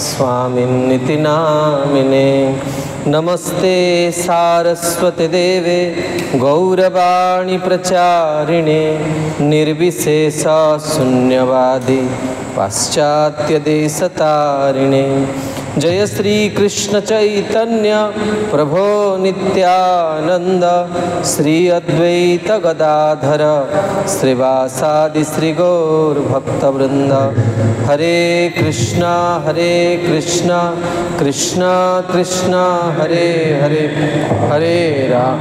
स्वामिन्निति नामिने। नमस्ते सारस्वती देवे गौरवाणी प्रचारिणे निर्विशेष शून्यवादी पाश्चात्य देशतारिणे। जय श्री कृष्ण चैतन्य प्रभो नित्यानंद श्री अद्वैत गदाधर श्रीवासादि श्री गौर भक्तवृंद। हरे कृष्णा कृष्णा कृष्णा हरे हरे, हरे राम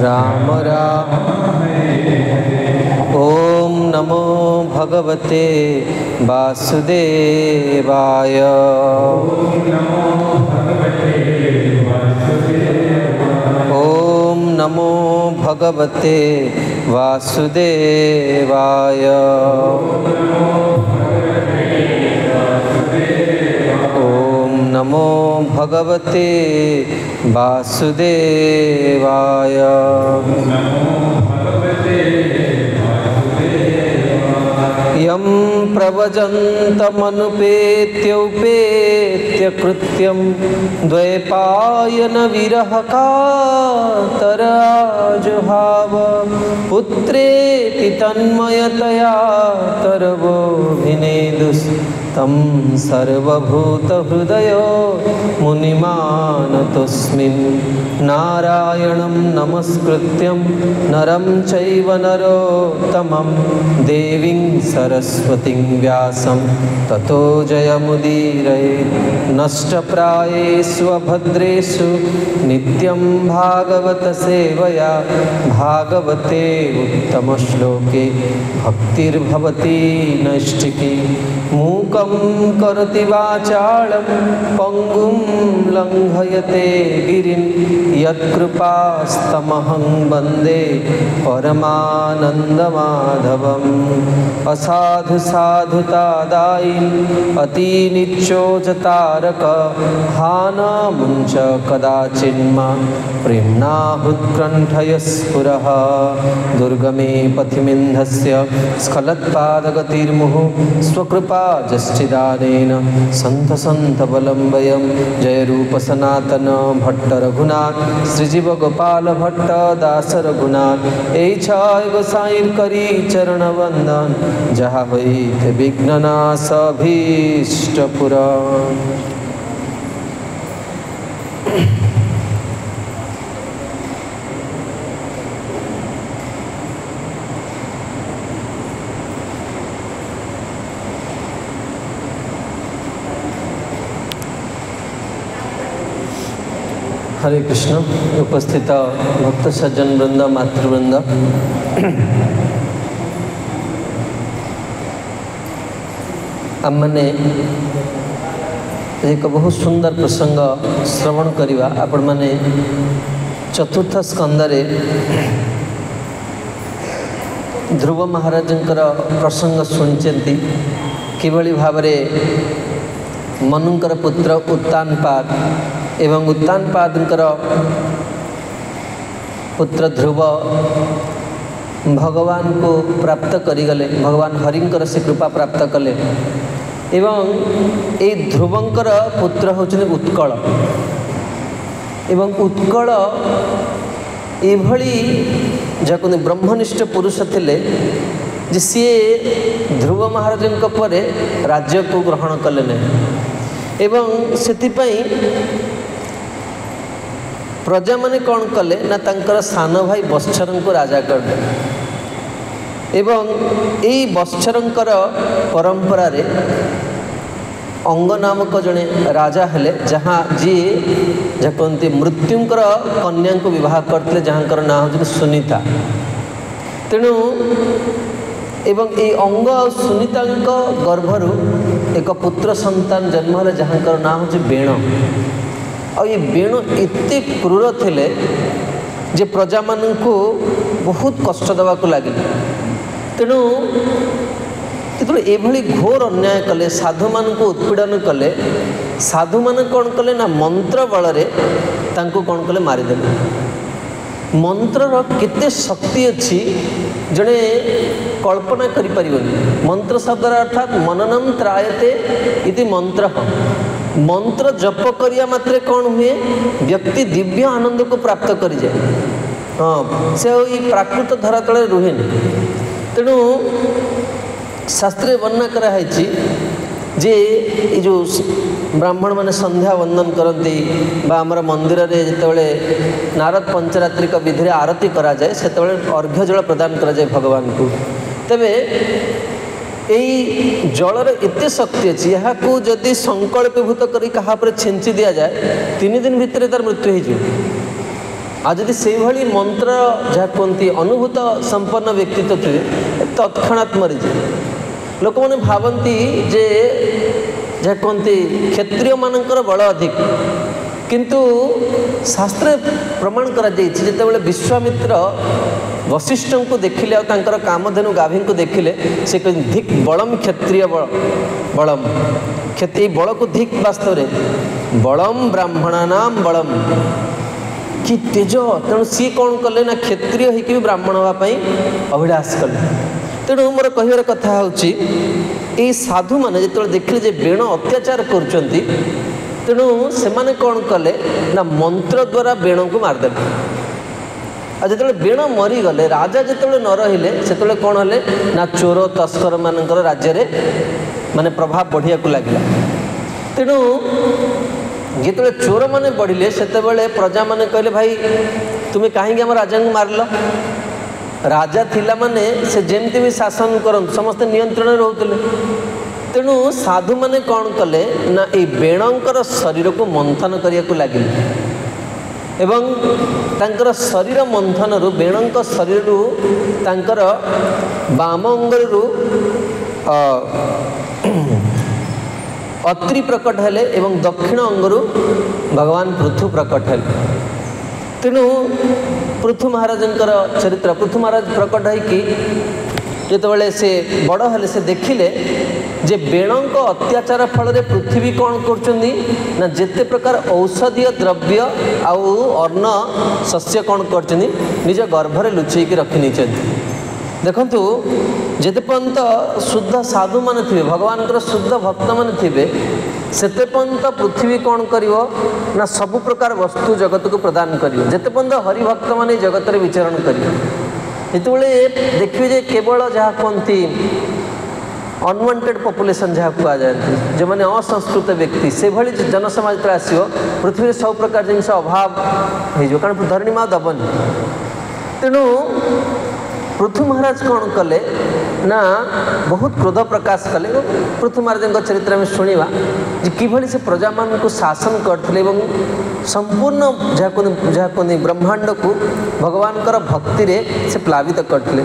राम राम। ओम नमो भगवते वासुदेवाय। ओम नमो भगवते वासुदेवाय। ओम नमो भगवते वासुदेवाय। यं प्रव्रजन्तमनुपेत्य कृत्यं द्वैपायन विरह कातराजुहाव। पुत्रेति तन्मयतया तरवोऽभिनेदुस्तं सर्वभूतहृदयो मुनिमानतोऽस्मिन्। नारायणं नमस्कृत्यं नरं चैव नरोत्तमं देवीं सरस्वतीं व्यासं ततो जयमुदीरयेत्। नष्टप्रायेषु अभद्रेषु नित्यं भागवत सेवया भागवते उत्तमश्लोके भक्तिर्भवति नैष्ठिकी। मूकं करोति वाचालं पङ्गुं लङ्घयते गिरिं यत्कृपास्तमहं वन्दे परमानन्दमाधवम्। असाधु साधुता दायिन् अतिनिच्चोजतारक हानामुञ्च कदाचिन्मा प्रेम्णाहुत्कण्ठयस्फुरः। दुर्गमे पथिमिन्धस्य स्खलत्पादगतिर्मुहुः स्वकृपा जश्चिदानेन सन्त सन्त बलं वयं। जय रूप सनातन भट्ट रघुनाथ श्रीजीव गोपाल भट्ट दास रघुनाथ। ए छाय गोसाईर करी चरण वंदन जहाँ होई थे विघ्ननाश अभीष्ट पुराण। हरे कृष्ण। उपस्थित भक्त सज्जन वृंद मातृवृंद, आमने एक बहुत सुंदर प्रसंग श्रवण करिवा। आपण माने चतुर्थ स्कंदरे ध्रुव महाराजंकर प्रसंग शुणिचंती। किभली भावरे मनुंकर पुत्र उत्तानपाद एवं उत्तानपादंकर पुत्र ध्रुव भगवान को प्राप्त करिगले। भगवान हरिंकर से कृपा प्राप्त कले एवं ए ध्रुवंकर पुत्र होचने उत्कल एवं उत्कल एभली जाको ब्रह्मनिष्ठ पुरुष थिले जे सी ध्रुव महाराज परे राज्य को ग्रहण कले नहीं एवं सेतिपई प्रजा माने कौन कले ना तांकर सान भाई बत्सर को राजा करदे। एवं यही बत्सरंकर परंपरा रे अंग नामक जड़े राजा हेले जहाँ जी कहते मृत्युंकर कन्या को विवाह करते जहाँकर ना हो सुनीता। तेणु एवं ये अंग और सुनीता गर्भरु एक पुत्र संतान जन्म है जहाँकर ना हो बेण। और ये बेण एते क्रूर थिले जे प्रजा मानू बहुत कष्ट देवाक लगे। तेणु जो एभली घोर अन्याय कले साधु मान को उत्पीड़न कले साधु मान कौन कले ना मंत्र बल रे तांको कौन कले मारिदेले। मंत्रर केते शक्ति अच्छी जड़े कल्पना करि परिबनी। मंत्र शब्द अर्थात मननम त्रायते इति मंत्र। मंत्र जप करिया मात्रे कौन हुए व्यक्ति दिव्य आनंद को प्राप्त करि जाए। हाँ से प्राकृत धरा तले रुहे तेणु शास्त्रे वर्णना कराई जे ये जो ब्राह्मण माने संध्या वंदन करती आमर मंदिर रे जितेबाला नारद पंचरात्रिक विधि आरती करा जाए से अर्घ्य जल प्रदान करा जाए भगवान को। तेबे यही जलर एत शक्ति अच्छी यहाँ को जदि संकल्पभूत कर छेंची दि जाए 3 दिन भितर तार मृत्यु हो। जदि से भाई मंत्र जहाँ कहती अनुभूत संपन्न व्यक्तित्व थे तत्क्षणात् मरीजाए। लोक मैंने भावती जे जहाँ कहती क्षत्रिय मानकर बल अधिक किंतु शास्त्र प्रमाण करा जितेबाला विश्वामित्र वशिष्ठ को देखिले और कामधेनु गाभी को देखिले से धिक बलम क्षत्रिय बलम क्षत्रिय बल को धिक वास्तव में बलम ब्राह्मणानाम बलम कि तेज। तेणु सी कौन कले ना क्षत्रिय होकर भी ब्राह्मण होगापाई अभिलाष कले। तेणु मोर कहबार कथा होची ये साधु मैंने जो देखिले जे बेण अत्याचार करुँच तेणु से कौन कले ना मंत्र द्वारा बेण को मारदेले। जो बेण मरीगले राजा जो न रहिले से कौन हेले ना चोर तस्कर मानकर राज्य में माने प्रभाव बढ़िया को लगे। तेणु जो चोर मैंने बढ़िले से प्रजा मैंने कहले भाई तुम्हें कहीं आम राजा को मारल। राजा थिला माने से जेमती भी शासन कर समस्त नियंत्रण रोते। तेणु साधु मैंने कौन कले ना ये बेणकर शरीर को मंथन करने को लगे एवं तांकर शरीर मंथन रु बेणक शरीर रु तांकर बाम अंगल रु अत्रि प्रकट हेले एवं दक्षिण अंगरु भगवान पृथु प्रकट हेले। तेणु पृथु महाराजंकर चरित्र पृथु महाराज प्रकट है कि जितेबाला से बड़ हेले से देखिले जे बेणक अत्याचार फल पृथ्वी कौन कर जेते प्रकार औषधीय द्रव्य आउ अन्न शस्य कौन कर निज गर्भरे लुचेक रखी नहीं। देखंतु जेते पर्यंत शुद्ध साधु माने थे भगवान शुद्ध भक्त माने थे सेते पर्यंत पृथ्वी कौन करिवो ना सब प्रकार वस्तु जगत को प्रदान करिवो। जेते पर्यंत हरिभक्त माने जगत रे विचरण करिवो जेतेबेले देखिए जे केवल जहाँ कहती अनवांटेड पॉपुलेशन जहाँ कह जाए जो मैंने असंस्कृत व्यक्ति से भली जनसमाज जो आसो पृथ्वी सब प्रकार जिनस अभाव हो कारण धरणी माँ दबनी। तेणु पृथु महाराज कौन कले ना बहुत क्रोध प्रकाश कले। पृथु महाराज चरित्र में शुणा कि से प्रजा मान को शासन करते संपूर्ण जहाँ कहते ब्रह्मांड को भगवान भक्ति रे से प्लावित करते।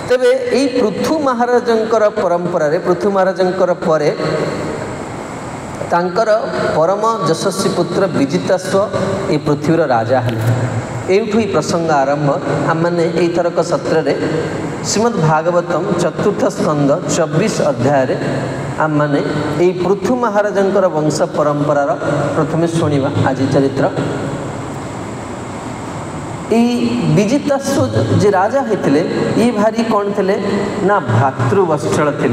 तेबे यही पृथु महाराज परंपरा रे पृथु महाराज परे तांकर परम यशस्वी पुत्र विजिताश्व ये पृथ्वीर राजा है। एठू ही प्रसंग आरंभ आम मैंने यथरक सत्र रे श्रीमद् भागवतम चतुर्थ स्कंद 24 अध्याय आम मैंने यही पृथु महाराज वंश परंपरार प्रथमे शुणा आज चरित्र। विजिताश्व जे राजा होते ये भारी कौन थे ना भातृवत्सल थे।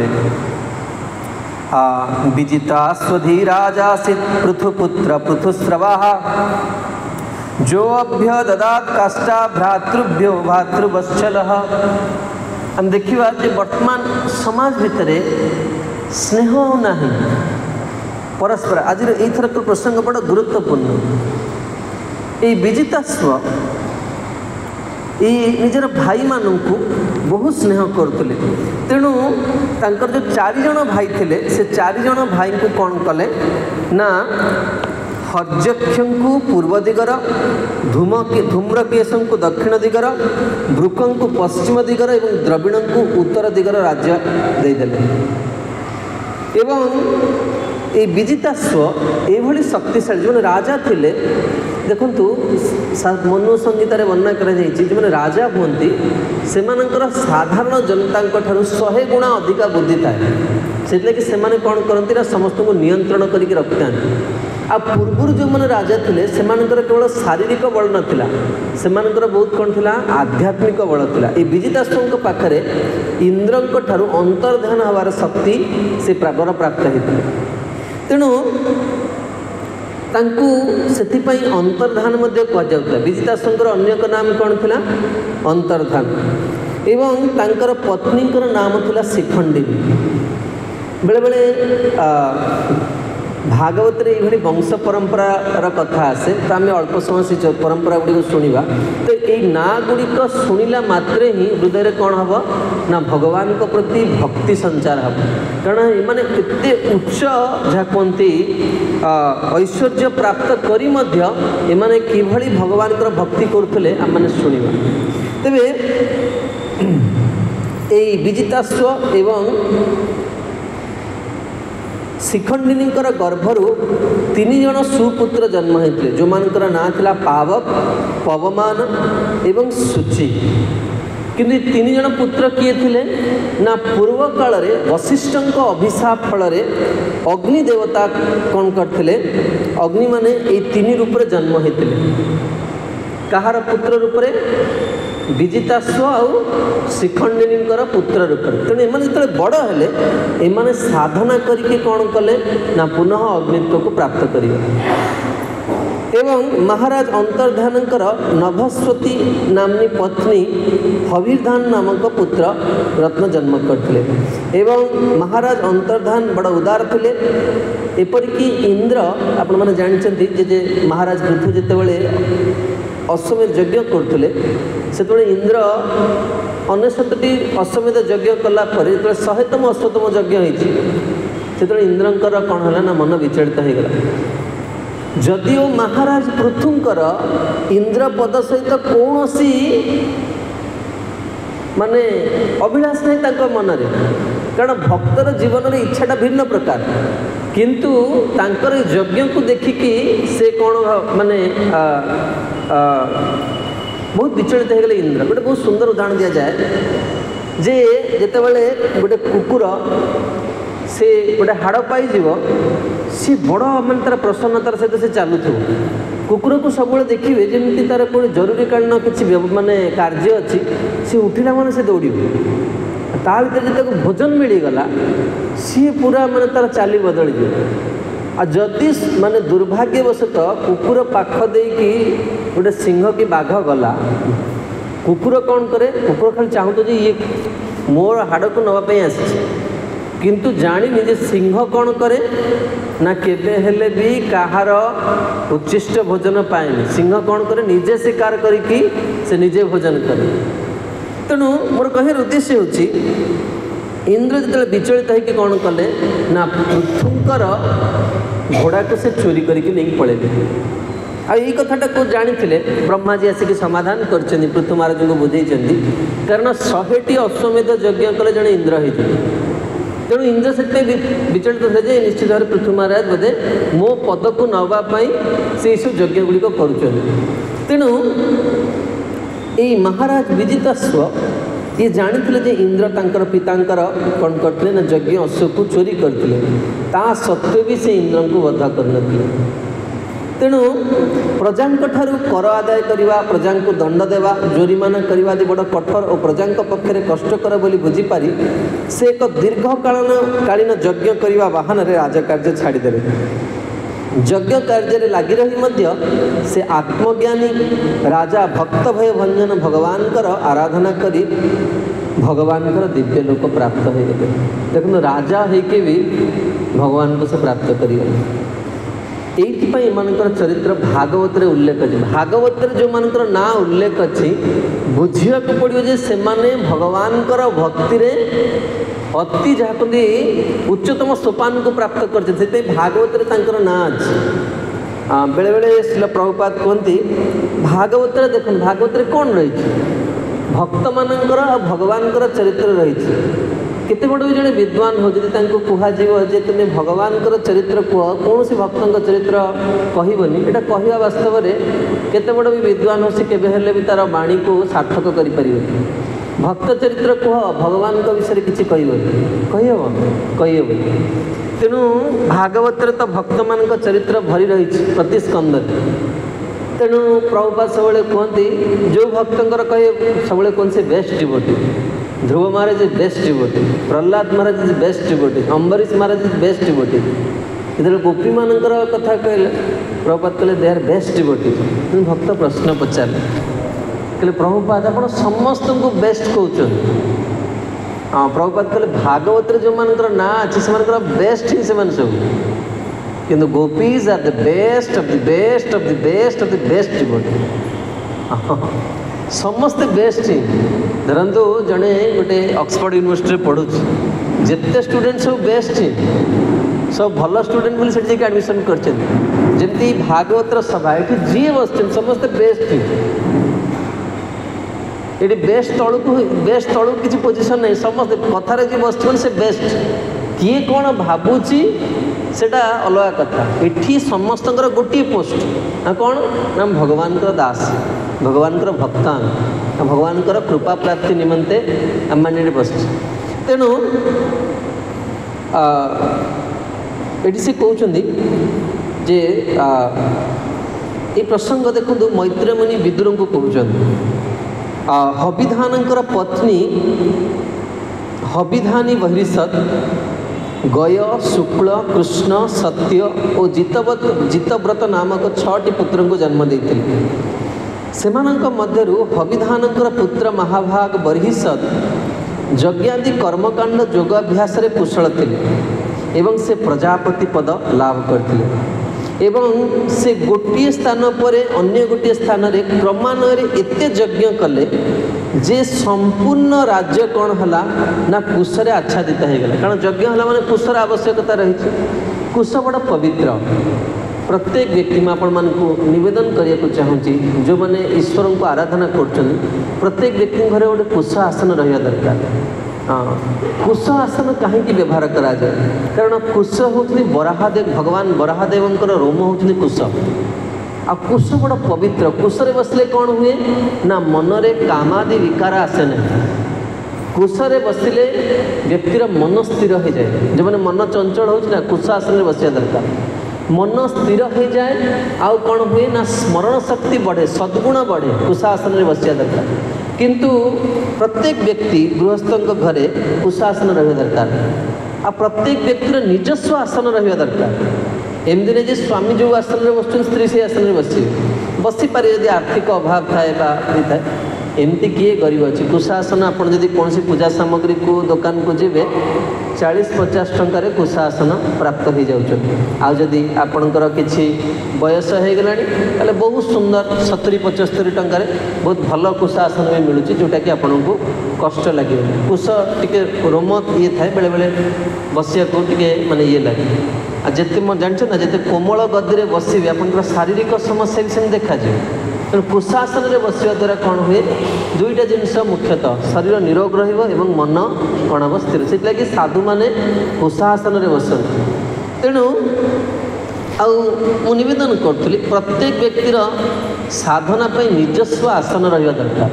विजिताश्वधी राजा सिद्ध पृथुपुत्र पृथुस्रवा जो अभ्य ददात काष्ठा भ्रातृभ्यो भातृवत्सल। हम देखा वर्तमान समाज भितर स्नेह नहीं परस्पर आज यथर प्रसंग बड़ा गुरुत्वपूर्ण। ये विजिताश्व ये निजर भाई मानू बहुत स्नेह करुले। तेणु तांकर जो 4 जन भाई थे से 4 जन भाई को कौन कले ना हर्यक्ष को पूर्व दिगर धूम्रकेश को दक्षिण दिगर ब्रुकं को पश्चिम दिगर एवं द्रविण को उत्तर दिगर राज्य देदेले। एवं ये विजिताश्व ये शक्तिशाली जो राजा थिले देखंतु मनु संगीत वर्णना कर राजा हमें से साधारण जनता 100 गुणा अधिका बुद्धि थाए से कौन करती समस्त को नियंत्रण करके रखी था। आ पूर्व जो मैंने राजा थे से केवल शारीरिक बल नाला से बहुत कौन थी आध्यात्मिक बल था। ये विजिताश्व पाखे इंद्र ठारू अंतर्धान हबार शक्ति से प्रागर प्राप्त होते तेणु से अंतर्धान कहला। विजिताश्वर अन्य एक नाम कौन थी अंतर्धान एवं तांकर पत्नी नाम थिला शिखंडिनी। बेले बेले भागवत ये वंश परंपरार कथा आसे तो आम अल्प समय से परंपरा गुड़ी शुणा तो ये ना गुड़िक शुणिला मात्रे ही हृदय कौन हम ना भगवान को प्रति भक्ति संचार हम कारण ये एते उच्च जहाँ कहते ऐश्वर्य प्राप्त करी मध्य एमाने किभली भगवान भक्ति करुले आम मैंने शुणा। तेबे ये विजिताश्व एवं शिखंडिनी गर्भरू 3 जन सुपुत्र जन्म होते जो मानकर ना था पावक पवमान एवं शुचि। किंतु 3 जन पुत्र किए थे ना पूर्व काल वशिष्ठ अभिशाप फल अग्नि देवता कौन करते अग्नि माने ये 3 रूप जन्म होते कहार पुत्र रूप विजिताश्व आउ शिखंडिनी पुत्र रूप तेणु एम जो बड़ हेले एमाने साधना करके कौन कले ना पुनः अग्नित्व को प्राप्त करें। एवं महाराज अंतर्धान नभस्वती नामनी पत्नी हविर्धान नामक पुत्र रत्न जन्म करते एवं महाराज अंतर्धान बड़ उदार थे। एपरिकी इंद्र आपण मैंने जानते जे महाराज पृथ्वी जितेबाला अश्वमेध यज्ञ करते से इंद्र 69टी अश्वमेध यज्ञ कलापर जो 100तम अश्वतम यज्ञ होती से इंद्रंकर कौन है ना मन विचलित हो गला। जदिओ महाराज पृथुंकर इंद्र पद सहित कौन सी माने अभिलाष नहीं मन में कारण भक्तर जीवन में इच्छाटा भिन्न प्रकार किंतु तांकर यज्ञ को देखिकी से कौन माने बहुत विचलित हो गले। इंद्र गोटे बहुत सुंदर उदाहरण दि जाए जे जितेबाला गोटे कुकुर से गोटे हाड़ पाई सी बड़ मान तार प्रसन्नतार सहित से चलु कुकुर को सब देखिए जमी तार कौन जरूरीकालीन किसी माने कार्य अच्छी सी उठिला माने से दौड़ ता भर जो भोजन मिलगला सी पूरा माने तार चाली बदल आ जदि माने दुर्भाग्यवशतः कुकुर पाख देकी गोटे सिंह कि बाघ गला कुकुर कौन करे कुकुर खाली चाहूँ जे ये मोर हाड़ को नापी आसी किंतु जानी जे सिंह कौन करे ना केबे हेले भी कहार उच्छिष्ट भोजन पाएनि सिंह कौन करे निजे शिकार करिकी से निजे भोजन करे। तेणु मोर कहर उद्देश्य होची इंद्र जो विचलित होकर कौन कले ना पृथुंकर घोड़ा को से चोरी करके नहीं पड़े आ यही कथाटा को जानी ब्रह्मा जी आसिक समाधान कर पृथु महाराज को बुझे कारण 100टी अश्वमेध यज्ञ कले जड़े इंद्र होते तेणु इंद्र से विचलित थे निश्चित भाव पृथु महाराज बोधे मो पद को नापी से सब यज्ञ गुड़िक कर तेणु ये महाराज विजिताश्व ये जानी जे इंद्र तांकर पितांकर कौन करते ना यज्ञ अश्व को चोरी करते ता सत्वे भी से इंद्र को वधा कर तेणु प्रजा कर आदाय करवा प्रजा को दंड देवा जोरीमाना करवा बड़ कठोर और प्रजा पक्षे कष्टकर बोली बुझीपारी से एक दीर्घकालीन यज्ञ करने बाहन राजकार्य छाड़ीदे यज्ञ कार्य लगी रही से आत्मज्ञानी राजा भक्त भय भंजन भगवान आराधना करी भगवान दिव्य लोक प्राप्त हो गए। देखो राजा होके भी भगवान को से प्राप्त कर चरित्र भागवत रे उल्लेख अच्छे भागवत रे जो मानकर ना उल्लेख अच्छी बुझा पड़ो जे से माने भगवान भक्ति रे अति जहाँ कहते उच्चतम सोपान को प्राप्त करते भागवत रे तांकर ना अच्छी बेले बेले श्रील प्रभुपाद कहती भागवत रे देखो भागवत रे कौन रही भक्त मानकर भगवान चरित्र रही केते बड़ भी जड़े विद्वान हो जदि कहुजे तुम्हें भगवान चरित्र कह कौन सी भक्त चरित्र कहबनी एटा कहवा वास्तव में केते बड़ भी विद्वान हो सी केबे भी तार वाणी को सार्थक करें भक्त चरित्र कह भगवान विषय किसी कहब कही तेणु भागवत तो भक्त मान चरित्र भरी रही प्रति स्कंद। तेणु प्रभुपाद सब कहते जो भक्तर कहे सब कौन से best devotee. Dhruv Maharaj is best devotee, Prahlad Maharaj is best devotee, Ambarish Maharaj is best devotee. जो गोपी मान कथा कहले प्रभुपाद कहले दे आर बेस्ट डिवोटी। भक्त प्रश्न पचारे कहले प्रभुपाद आप समस्त को बेस्ट कहते। हाँ प्रभुपाद कहले भागवत जो मानकर ना अच्छे से बेस्ट ही से सब किंतु gopis are the best of the best of the best of the best devotee. समस्ते बेस्ट ही धरतु जड़े गोटे ऑक्सफोर्ड यूनिवर्सिटी पढ़ु जिते स्टूडेंट सब बेस्ट ही सब भल स्टूडेंट बोली से एडमिशन करती भागवत सभा ये जी बस समस्ते बेस्ट ही ये बेस्ट तलू किसी पोजिशन नहीं समस्त कथार जी बस से बेस्ट किए कौन भावुची सेटा अलग कथा। ये समस्त गोटे पोस्ट ना कौन ना भगवान दास भगवान भक्तान भगवान कृपा प्राप्ति निमंते आम मैंने बस। तेणु ये से कहते जे ये प्रसंग देखो मैत्रेय मुनि विदुर को कहते हबिधानंकर पत्नी हबिधानी बहिरीषद गय शुक्ल कृष्ण सत्य और जितव्रत नामक 6टी पुत्र को जन्म देते। सेमानंक मध्यरु हबिधानंकर पुत्र महाभाग बहिरीषद यज्ञादि कर्मकांड योगाभ्यास कुशल थे एवं से प्रजापति पद लाभ करते एवं से गोटे स्थान पर अन्य गोटे स्थान रे क्रमान्वय एते यज्ञ कले जे संपूर्ण राज्य कौन है ना कुश आच्छादित हो गला। कारण यज्ञ है माने कुशर आवश्यकता रही। कुश बड़ा पवित्र प्रत्येक व्यक्ति में आपण मानकु निवेदन करने को चाहूँगी जो मैंने ईश्वर को आराधना कर प्रत्येक व्यक्ति घरे गोटे कुश आसन रहा दरकार। हाँ कुश आसन कहीं व्यवहार करा जाए कारण कुश हूँ बराहदेव भगवान बराहदेवंकर रोम हूँ कुश आ कुश बड़ा पवित्र। कुशरे बसले कौन हुए ना मनरे कामादि विकार आसे नहीं। कुशरे बसिले व्यक्तिर मन स्थिर हो जाए जो मैंने मन चंचल होना कुश आसन बसिया दरकार मन स्थिर हो जाए आउ कौन हुए ना स्मरण शक्ति बढ़े सद्गुण बढ़े कुश आसन बसिया दरकार। किंतु प्रत्येक व्यक्ति गृहस्थ घरे कुशासन रहा दरकार आ प्रत्येक व्यक्तिर निजस्व आसन रहा दरकार। एमती नहीं स्वामी जो आसन में बस स्त्री से आसन में बसी पारे यदि आर्थिक अभाव थाए थाए एमती किए गरीब अच्छी कुशासन आप कौन पूजा सामग्री को दुकान को जीवे 40-50 टंकार कुशासन प्राप्त हो जादी आपणकर किसी बयस हो गला बहुत सुंदर 70-75 टंकार बहुत भल कुशासन भी मिलूँ जोटा कि आपन को कष्ट लगे कुश टी रोम ये थाए बेले बेले बसिया को टे माने ये लगे आ जिते जानते ना जिते कोमल गदी में बसवे आप शारीरिक समस्या भी सेम देखा जाए। तेणु कुशासन में बसवा द्वारा कौन हुए दुईटा जिनस मुख्यतः शरीर निरोग रही मन कौन हम स्थिर से लगे साधु मैंने कुशासन में बसते। तेणु आउ निवेदन करी प्रत्येक व्यक्तिर साधना निजस्व आसन रहा दरकार।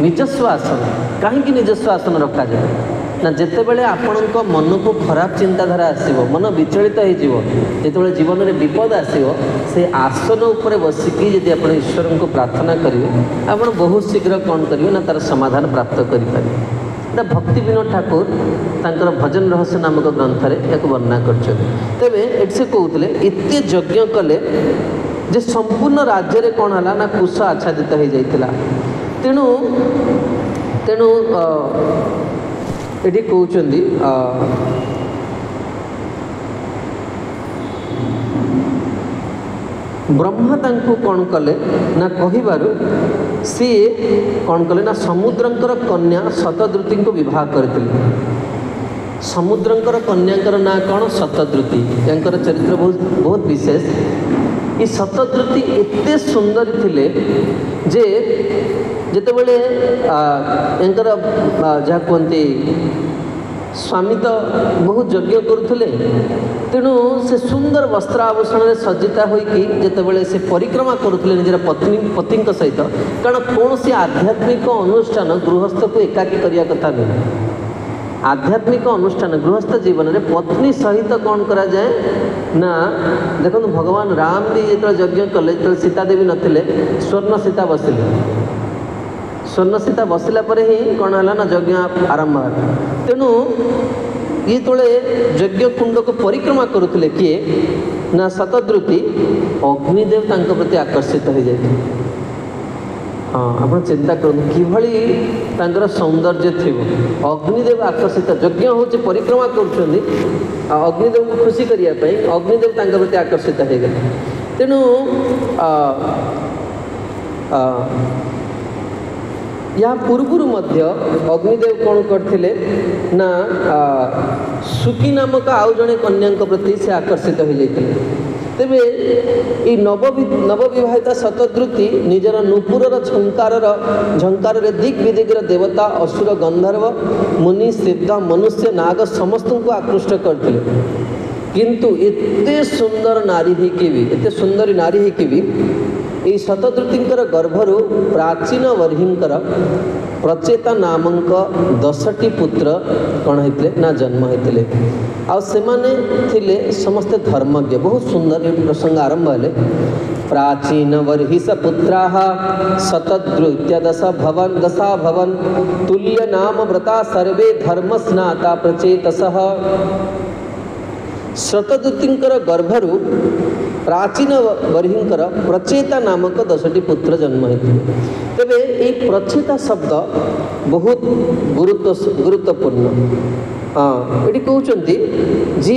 निजस्व आसन कहीं निजस्व आसन रखा जाए ना जिते बड़े आपण मन को खराब चिंताधारा आसो मन विचलित हो जीवन में विपद आसो से आसन उपर बसिकी यदि आप ईश्वर को प्रार्थना करेंगे आप बहुत शीघ्र कौन करेंगे ना तार समाधान प्राप्त करें। भक्ति विनोद ठाकुर तांकर भजन रहस्य नामक ग्रंथ में वर्णना कर तेरे से कहते एत यज्ञ कले जे संपूर्ण राज्य में कौन है ना कुश आच्छादित हो जाता। तेणु तेणु ये कहते ब्रह्मा तांको कौन कले ना कहिबारु सी कौन कले ना समुद्रंकर कन्या शतद्रुति को विवाह करते। समुद्रंकर कन्याकर ना कौन शतद्रुति यांकर चरित्र बहुत विशेष। ये शतद्रुति एते सुंदर थिले जे जिते बड़े यांकर जहाँ कहते स्वामी तो बहुत यज्ञ करुले तेणु से सुंदर वस्त्र आभूषण में सज्जिता होगी जिते से परिक्रमा करुले निजर पति सहित कारण कौन सी आध्यात्मिक अनुष्ठान गृहस्थ को एकाकी करने कथा नहीं आध्यात्मिक अनुष्ठान गृहस्थ जीवन में पत्नी सहित कौन करा जाए ना देखो भगवान राम भी जो यज्ञ कले जो सीता देवी नथिले स्वर्ण सीता बसिले स्वर्ण सीता बसिला पर ही कौन है ना यज्ञ आरंभ है। तेणु ये तोले यज्ञ कुंड को परिक्रमा करुले किए ना शतद्रुति अग्निदेव तांको प्रति आकर्षित हो जाए। हाँ आप चिंता करूँ कि सौंदर्य थी अग्निदेव आकर्षित यज्ञ हूँ परिक्रमा कर अग्निदेव को खुशी करने अग्निदेव तांको प्रति आकर्षित हो गए। तेणु या पूर्वर मध्य अग्निदेव कौन करते ना सुकी नामक आउ जड़े कन्या प्रति से आकर्षित हो जाते। तेबे ये नवविवाहिता शतद्रुति निजर नुपुरर झंकार दिग विदिगर देवता असुर गंधर्व मुनि सिद्ध मनुष्य नाग समस्त को आकृष्ट करते। किंतु एते सुंदर नारी ही कि भी एते सुंदरी नारी ही कि भी ये शतद्रुतिंकर गर्भरु प्राचीन वर्हिंकर प्रचेता नामक 10टी पुत्र कौन होते ना जन्म होते आ थिले समस्ते धर्मज्ञ। बहुत सुंदर ये प्रसंग आरंभ है। प्राचीन वर्हिष पुत्रा शतद्रुत्यदश भवन दशा भवन तुल्य नाम व्रता सर्वे धर्म स्नाता प्रचेतसः। शतद्रुतिंकर गर्भरु प्राचीन वर्हिंकर प्रचेता नामक 10टी पुत्र जन्म होते। तेबे ये प्रचेता शब्द बहुत गुरुत्वपूर्ण। हाँ ये कहते जी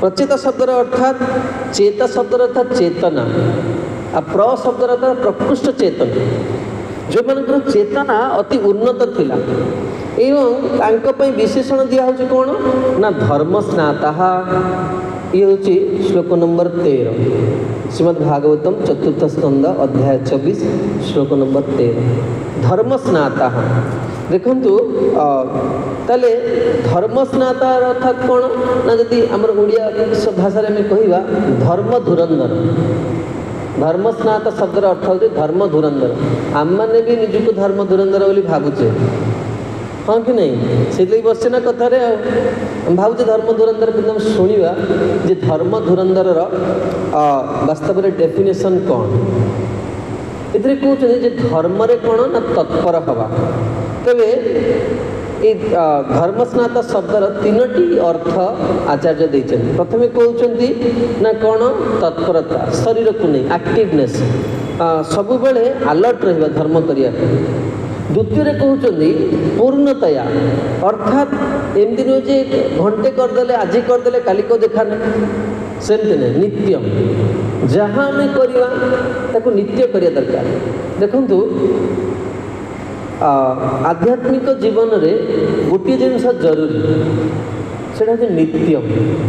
प्रचेता शब्द अर्थात चेता शब्द अर्थात चेतना आ प्र शब्द अर्थात प्रकृष्ट चेतन जो मन चेतना अति उन्नत थिला एवं तांको विशेषण दिया हो कौन ना धर्म स्नाता। ये हूँ श्लोक नंबर 13 श्रीमद्भागवतम चतुर्थ स्कंद अध्याय 24 श्लोक नंबर 13 धर्म स्नाता। देखंतु ताले धर्म स्नाता अर्थात कौन ना जदि आमर ओडिया भाषा में कहवा धर्म धुरंधर धर्म स्नाता शब्द अर्थ हो धर्म धुरंधर। आम मैंने भी निजक धर्म धुरंधर बोली भावुचे हाँ कि नहीं से बस ना कथार भावुचे धर्म धुरंधर कि शुणा जे धर्म धुरंधर वास्तव में डेफिनेशन कौन ये कहते धर्म कौन ना तत्पर हवा। तेरे ये धर्म स्नाता शब्दर 3टी अर्थ आचार्य देते। प्रथमे कहते ना कौन तत्परता शरीर को नहीं एक्टिवनेस सब बेले अलर्ट रहा धर्म करने। द्वितीय कहते पूर्णतया अर्थात एमती नुहे जे घंटे करदे आज करदे काली को देखा नहीं सेमती नहीं नित्यम जहाँ आम करवा नित्य करिया दरकार। देखंतु आध्यात्मिक जीवन में गोटे जिनस जरूरी से नित्यम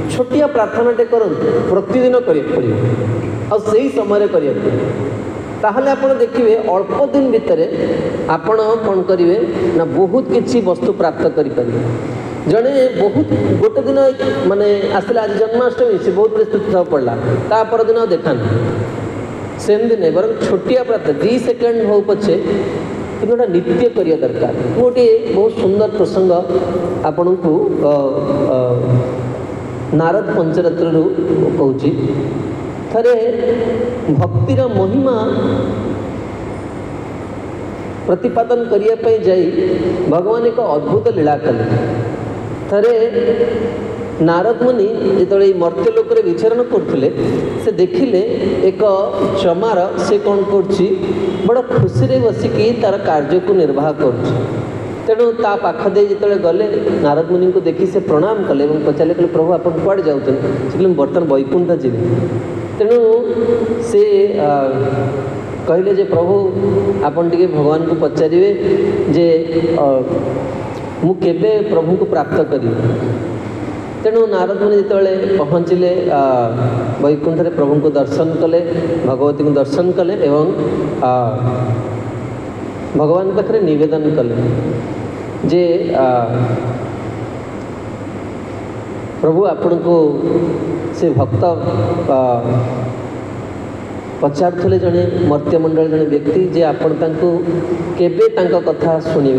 छोटिया प्रार्थनाटे करते प्रतिदिन करा से समय करा ताहले आपण देखिए अल्प दिन भितर आपण कौन करेंगे ना बहुत किसी वस्तु प्राप्त करें। जड़े बहुत गोटे दिन माने आसले आज जन्माष्टमी से बहुत प्रस्तुत पड़ा ता पर दिन देखा नहीं सेमती नहीं बर छोटिया प्रार्थना 2 सेकेंड हो पछे कि गोटा नित्य करिया दरकार। गोटे बहुत सुंदर प्रसंग आपण को नारद पंचरत्रु कहूँ थरे भक्तिर महिमा प्रतिपादन करने जाई भगवान एक अद्भुत लीला कले। थरे नारद मुनि जो मर्त्य लोक विचरण करते से देखिले एक चमार से कौन कर बड़ खुशी बसिकी तार कार्य को निर्वाह कर। तेणु ता पाखदे जो गले नारद मुनि को देखी से प्रणाम कले और पचारे कहले प्रभु आप कड़े जाऊँ से बर्तमान वैकुंठ जी। तेणु से कहले जे प्रभु आपन टिके भगवान को पचारे जे मु केबे प्रभु को प्राप्त करी। तेणु नारद मुनि जिते पहुँचले वैकुंठ रे प्रभु को दर्शन कले भगवती को दर्शन कले एवं भगवान पाखे निवेदन कले जे प्रभु आपण को से भक्त पचारुले जड़े मर्त्यमंडल जड़े व्यक्ति जे आपण केबे कथा शुणवे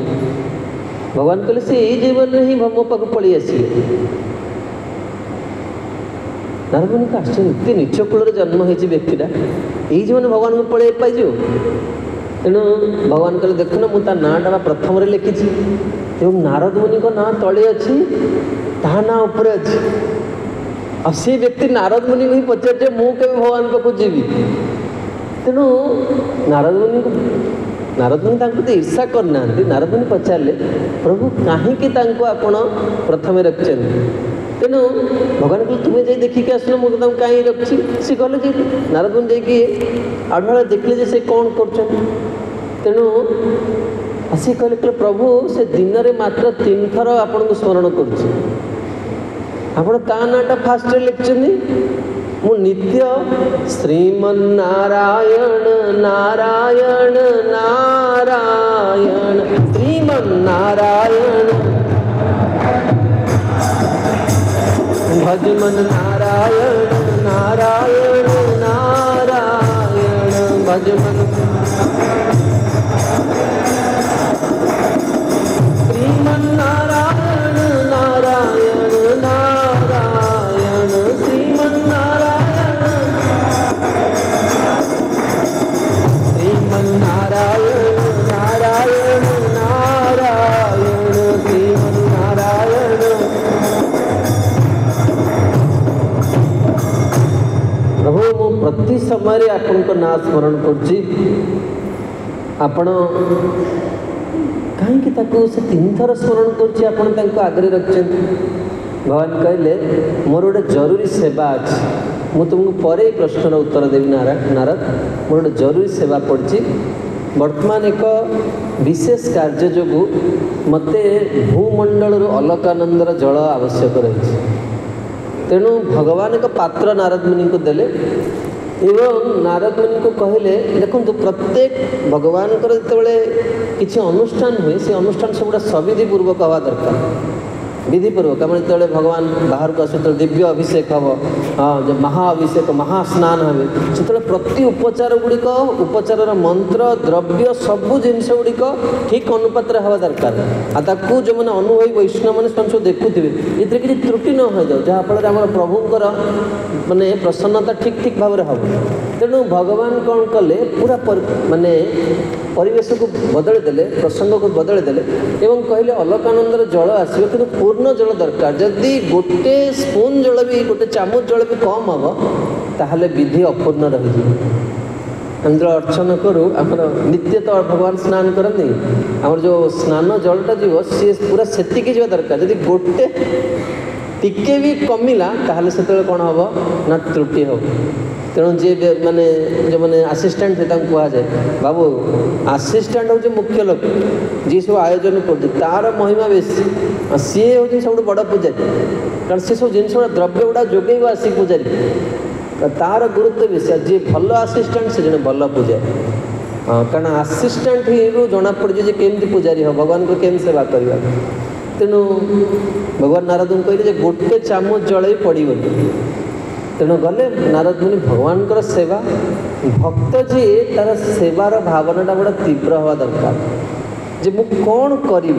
भगवान कहले से यही जीवन में ही मो पाक पलि आसिले नारदमुनि को आश्चर्य एत नीच कूल जन्म होती व्यक्तिटा यही जीवन भगवान को पलि पाई तेणु भगवान कहले देख ना मुझे नाटा प्रथम लिखी नारद मुनि को ना तले अच्छी ता ना उपर अच्छी आ से व्यक्ति नारद मुनि को ही पचारे मुझे भगवान पाक जीवी तेणु नारद मुनि तो ईर्षा करना नारद मुनि पचारे प्रभु कहीं आपण प्रथम रखिंट तेणु भगवान को तुम्हें जाए देखिक आसन मुझे कहीं रखी सी गले जी नारद मुनि जा आड़ देखले जे से कौन कर तेणु आसी कहले प्रभु से दिन में मात्र 3 थर आपन को स्मरण करुच्ची आपण का नाटा फास्ट लिखिं मु नित्य श्रीमन्नारायण नारायण नारायण श्रीमन्नारायण भजमन नारायण नारायण नारायण भजमन श्रीमन्नारायण नारायण नारायण श्रीमन्नारायण श्रीमन्नारायण नारायण नारायण श्रीमन्नारायण प्रभु मु प्रति समय आपण को ना स्मरण करुच्ची आपण कहीं से 3 थर स्मरण कर आगे रखिं भगवान कहले मोर गोटे जरूरी सेवा अच्छी मुझे तुमको पर प्रश्नर उत्तर देवी नारद मोर गोटे जरूरी सेवा पड़ी वर्तमान एक विशेष कार्य जो मते भूमंडल अलकानंदर जल आवश्यक रही तेणु भगवान एक पात्र नारद मुनि को देले एवं नारद मुनि को कहले देखो प्रत्येक भगवान जो किसी अनुष्ठान हुए से अनुष्ठान सब सविधि पूर्वक हवा दरकार विधिपूर्वक आम जो भगवान बाहर को आस दिव्य अभिषेक हम हाँ जो महाअभिषेक महास्नान हे से प्रति उपचार गुड़िक उपचार मंत्र द्रव्य सबू जिनस गुड़िक ठीक अनुपात हवा दरकार आपको जो मैंने अनुभवी वैष्णव मैंने सब देखुवे ये किसी त्रुटि न हो जाओ जहाँफल आम प्रभुंर माने प्रसन्नता ठीक ठीक भाव हम तेणु भगवान कौन कले पूरा माने परिवेश को बदल देले प्रसंग को बदल देले एवं कहले अलकानंदर जल आसो कि पूर्ण जल दरकार जदि गोटे स्पून जल भी गोटे चामच जल भी कम हम ताहले विधि अपूर्ण रही हम जो अर्चना करूँ आम नित्य तो भगवान स्नान करते आम जो स्नान जलटा जीव सी पूरा सेतिकी जा दरकार जदि गोटे टिके भी कमिला ताहले से कौन हम ना त्रुटि हम तेणु जी माने जो मैंने आसीस्टाट थे कह जाए बाबू आसीस्टाट हूँ मुख्य लोक जी सब आयोजन कर तार महिमा बेसी सी हूँ सब बड़ पूजारी कारण सी सब जिन द्रव्य गुड़ा जोगेब आसिक पूजारी तार गुरुत्व बेसी जी भल आसीस्टाट से जन भल पूजारी हाँ कारण आसीस्टाट रू जना पड़े केमती पूजारी हो भगवान को केम सेवा करवा तेणु भगवान नारद कहले गोटे चामच जल पड़े तेणु गले नारद मुनि भगवान सेवा भक्त जी तार सेवार भावनाटा बड़ा तीव्र हवा दरकार जे मु कौन करी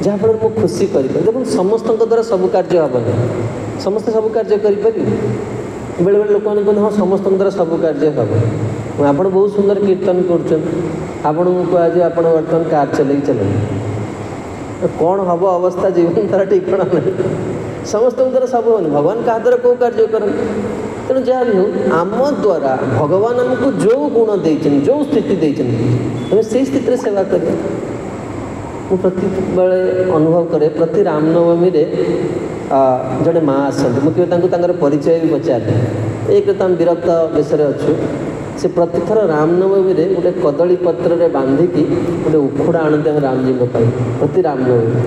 जहाँफल मु खुशी करी देखो समस्त द्वारा सब कार्य हेनी समस्ते सब कार्य करें बेले बेले लोक मैंने कहते हाँ समस्त द्वारा सब कार्य हम आप बहुत सुंदर कीर्तन कर आज आप बर्तमान कार चल कौन हम अवस्था जीवन तार ठिकाना नहीं समस्त द्वारा सब हो भगवान क्या द्वारा कौ कार्य कर तेणु जहाँ भी हो आम द्वारा भगवान आमको जो गुण देते जो स्थिति देते हमें से स्थिति सेवा कर प्रति बेले अनुभव करे प्रति रामनवमी जड़े माँ आसती मुझे परिचय भी पचारे एक विरक्त देश अच्छु से प्रतिथर रामनवमी गोटे कदली पत्र बांधिकी गोटे उखुड़ा आणती रामजी प्रति रामनवमी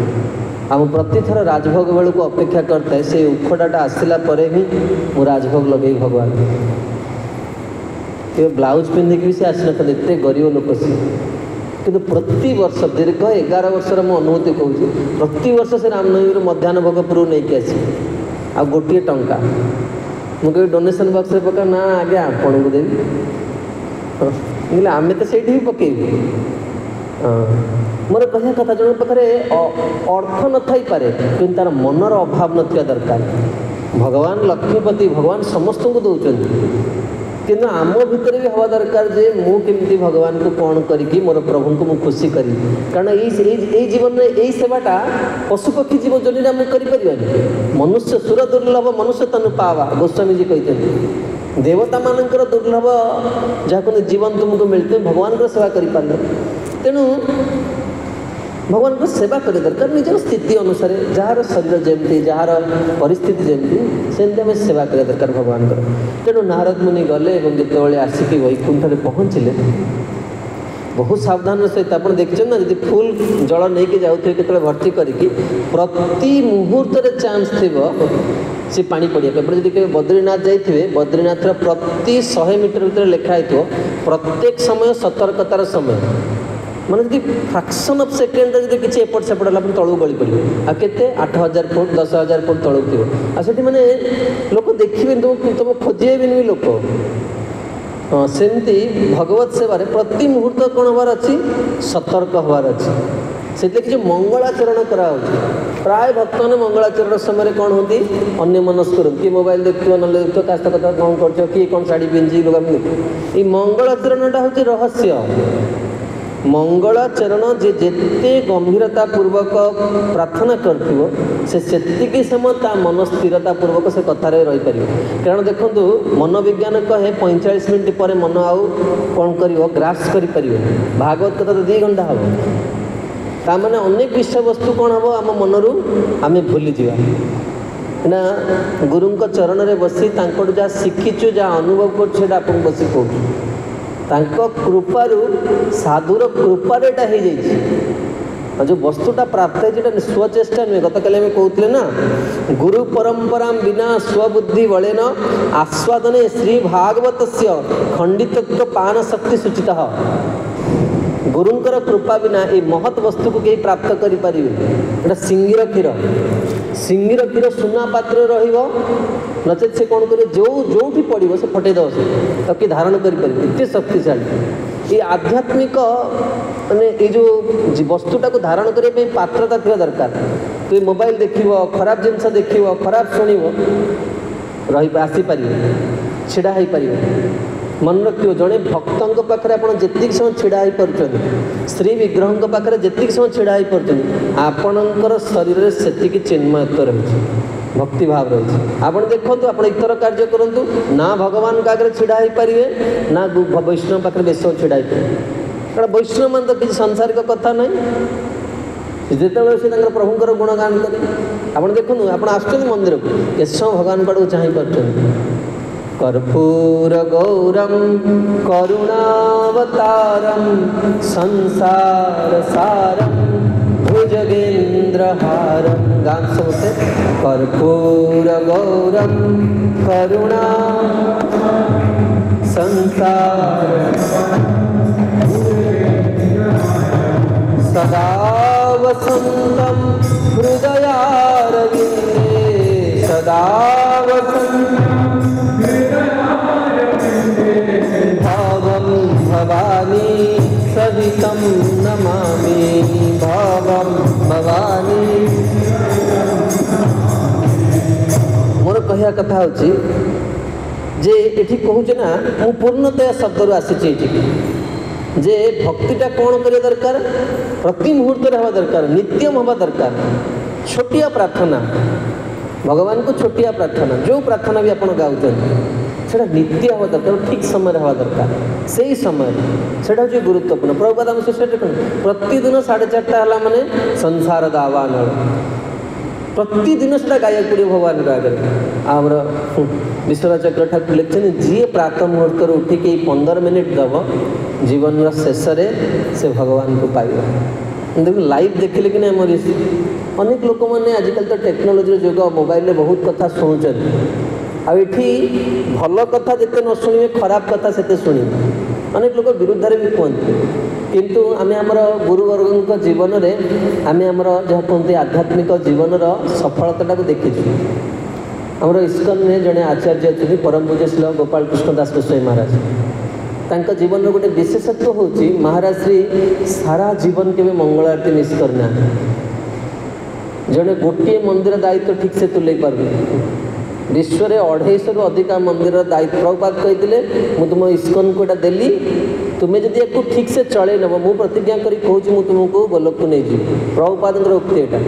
आम प्रतिथर राजभोग बेलू को अपेक्षा करता है से उखड़ाटा आसला ही मु राजभोग लगे भगवान ये ब्लाउज पिंधिक भी से आसी ना एत गरीब लोक सी कि प्रति वर्ष दीर्घ 11 वर्षर मो अनुभूति कहूँ प्रति वर्ष से रामनवमी मध्याह्न भोग पूर्व नहीं आसी आ गोटे टंका मुझे डोनेशन बॉक्स रे पका ना आगे आपन को देवी बोले आम तो से पकेबू मोर कह कथा जन पाखे अर्थ न थी पारे कि तार मनर अभाव ना दरकार भगवान लक्ष्मीपति भगवान समस्त को दौरान किंतु आम भितर भी हवा दरकार जे मुझे भगवान को कौन करी मोर प्रभु को मुझे खुशी करी कारण यही जीवन में यही सेवाटा पशुपक्षी जीवन जन आम कर मनुष्य सुर दुर्लभ मनुष्य तनु पावा गोस्वामी जी कहते देवता मानकर दुर्लभ जहाँ जीवन तुमको मिलते भगवान को सेवा कर तेणु भगवान को सेवा कर दरकार निजर स्थिति अनुसार जार शरीर जमी जार परिस्थिति जमी सेमती आम सेवा कर दरकार भगवान को तेणु नारद मुनि गले जो आसिक वैकुंठ में पहुँचले बहुत सावधान सहित आप देखते ना जी फुल जल नहीं कि जाऊे के भर्ती करके प्रति मुहूर्त चान्स थी सी पानी पड़िया जब बद्रीनाथ जाइए बद्रीनाथ प्रति 100 मीटर भर लिखाई थो प्रत्येक समय सतर्कतार समय माने जी फ्रैक्शन ऑफ सेकेंड जब किसी एपट सेपट है तलू गली पड़े आते 8000 फुट 10,000 फुट तलू थी आठ मैंने लोक देखिए तुम खोजे भी लोक हाँ सेमती भगवत सेवार प्रति मुहूर्त कौन हबार अच्छी सतर्क हबार अच्छी से जो मंगलाचरण करा प्राय भक्त मैंने मंगलाचरण समय कौन होती अन्य मनस्क किए मोबाइल देखो ना देखो क्या कथा कौन कर किए कौन शाढ़ी पिंधि लुगा ये मंगलाचरणटा हूँ रहस्य मंगलाचरण जे जेते गंभीरता पूर्वक प्रार्थना कर से समय ता मन स्थिरता पूर्वक से कथार रही पार कारण देखो मनोविज्ञान कहे 45 मिनट पर मन आउ कौन कर ग्रास कर भागवत कथा तो 2 घंटा हम ताने अनेक विषय वस्तु कौन हम आम मनरू आम भूली जावा ना गुरु चरण में बसी जहाँ शिखीचु जहाँ अनुभव कर बसी कहूँ कृपारू साधुर कृपार यहाँ जो वस्तुटा प्राप्त है स्वचेष्टा नुहे गत काली कहते ना गुरु परंपरा बिना स्वबुद्धि बलेन आस्वादने श्री भागवत खंडितत्व पान शक्ति सूचित गुरुंकर कृपा बिना ये महत वस्तु को कहीं प्राप्त करें सिंगीर क्षीर सुना पात्र नचेत से कौन करे जो पड़ो से फटेद से कि धारण कर शक्तिशाली ये आध्यात्मिक माने ये जो वस्तुटा को धारण करने पात्रता थी दरकार तो मोबाइल देख खराब जिनस देख खराब शुण रही आसीपर छिड़ा हो पार मन रखियो जड़े भक्तों पाखे आप जी समय छिड़ा हो पार्टी श्री विग्रह पाखे जी समय छिड़ा हो पार्टी आपणकर शरीर में से चिन्मयत्व रही भक्ति भाव रही आप देखो आप इतर कार्य करूँ ना भगवान का आगे छिड़ा हो पारे ना वैष्णव पाखे बेस छिड़ा हो पारे कारण वैष्णव मान तो किसी सांसारिक कथा ना जिते से प्रभुंर गुणगान कर देखो आप मंदिर को केशव भगवान को चाह पार्टी कर्पूर गौरम करुणावतारम संसार सारम भुजगेन्द्रहारम गान सुनते कर्पूर गौरम करुणा संसार सदा वसंतम हृदयारविंदे सदा वसंतम भावं भवानी सहितं नमामि भावं भवानी मोर कहया कथा होची जे एठी कहूचे ना मु पूर्णतया शब्द आसी जे भक्तिटा कौन करिया दरकार प्रति मुहूर्त हवा दरकार नित्यम हवा दरकार छोटिया प्रार्थना भगवान को छोटिया प्रार्थना जो प्रार्थना भी आप गाँव से नित्य हवा दरकार ठीक समय हवा दरकार से ही समय से हूँ गुरुत्वपूर्ण प्रभुपाद आम सोसाइटी प्रतिदिन 4:30 है माने संसार दावान प्रतिदिन से गायक पड़े भगवान को आगे आमर विश्वनाथ चक्र ठाकुर लिखते जी प्रातः मुहूर्त उठिक 15 मिनिट दब जीवन शेष से भगवान को पाइब देख लाइव देखिले कि नहीं मोर अनेक लोक मैंने आजिकल तो टेक्नोलोजी जुग मोबाइल बहुत कथा शुणुं आठी भल कथा जिते न शुणे खराब कथा से शुणे अनेक लोग विरुद्ध भी कहते किंतु आमे आमर गुरुवर्ग जीवन में आमे आमर जहाँ कहते आध्यात्मिक जीवन सफलता को देखीचु आमर इस्कन में जड़े आचार्य अच्छे परम पूज्य श्री गोपाल कृष्ण दास गोस्वामी महाराज तांका जीवन गोटे विशेषत्व होची महाराज श्री सारा जीवन के मंगल आरती मिस करना जड़े गोटे मंदिर दायित्व ठीक से तुले पार विश्व में 250 रु अधिका मंदिर दायित्व प्रभुपाद कहते मुझे तुम इस्कन को देली तुम्हें जब या ठीक से चले नब मु प्रतिज्ञा करी कहूँ मुझे तुमको गोलक को नहीं जी प्रभुपाद उक्ति यहाँ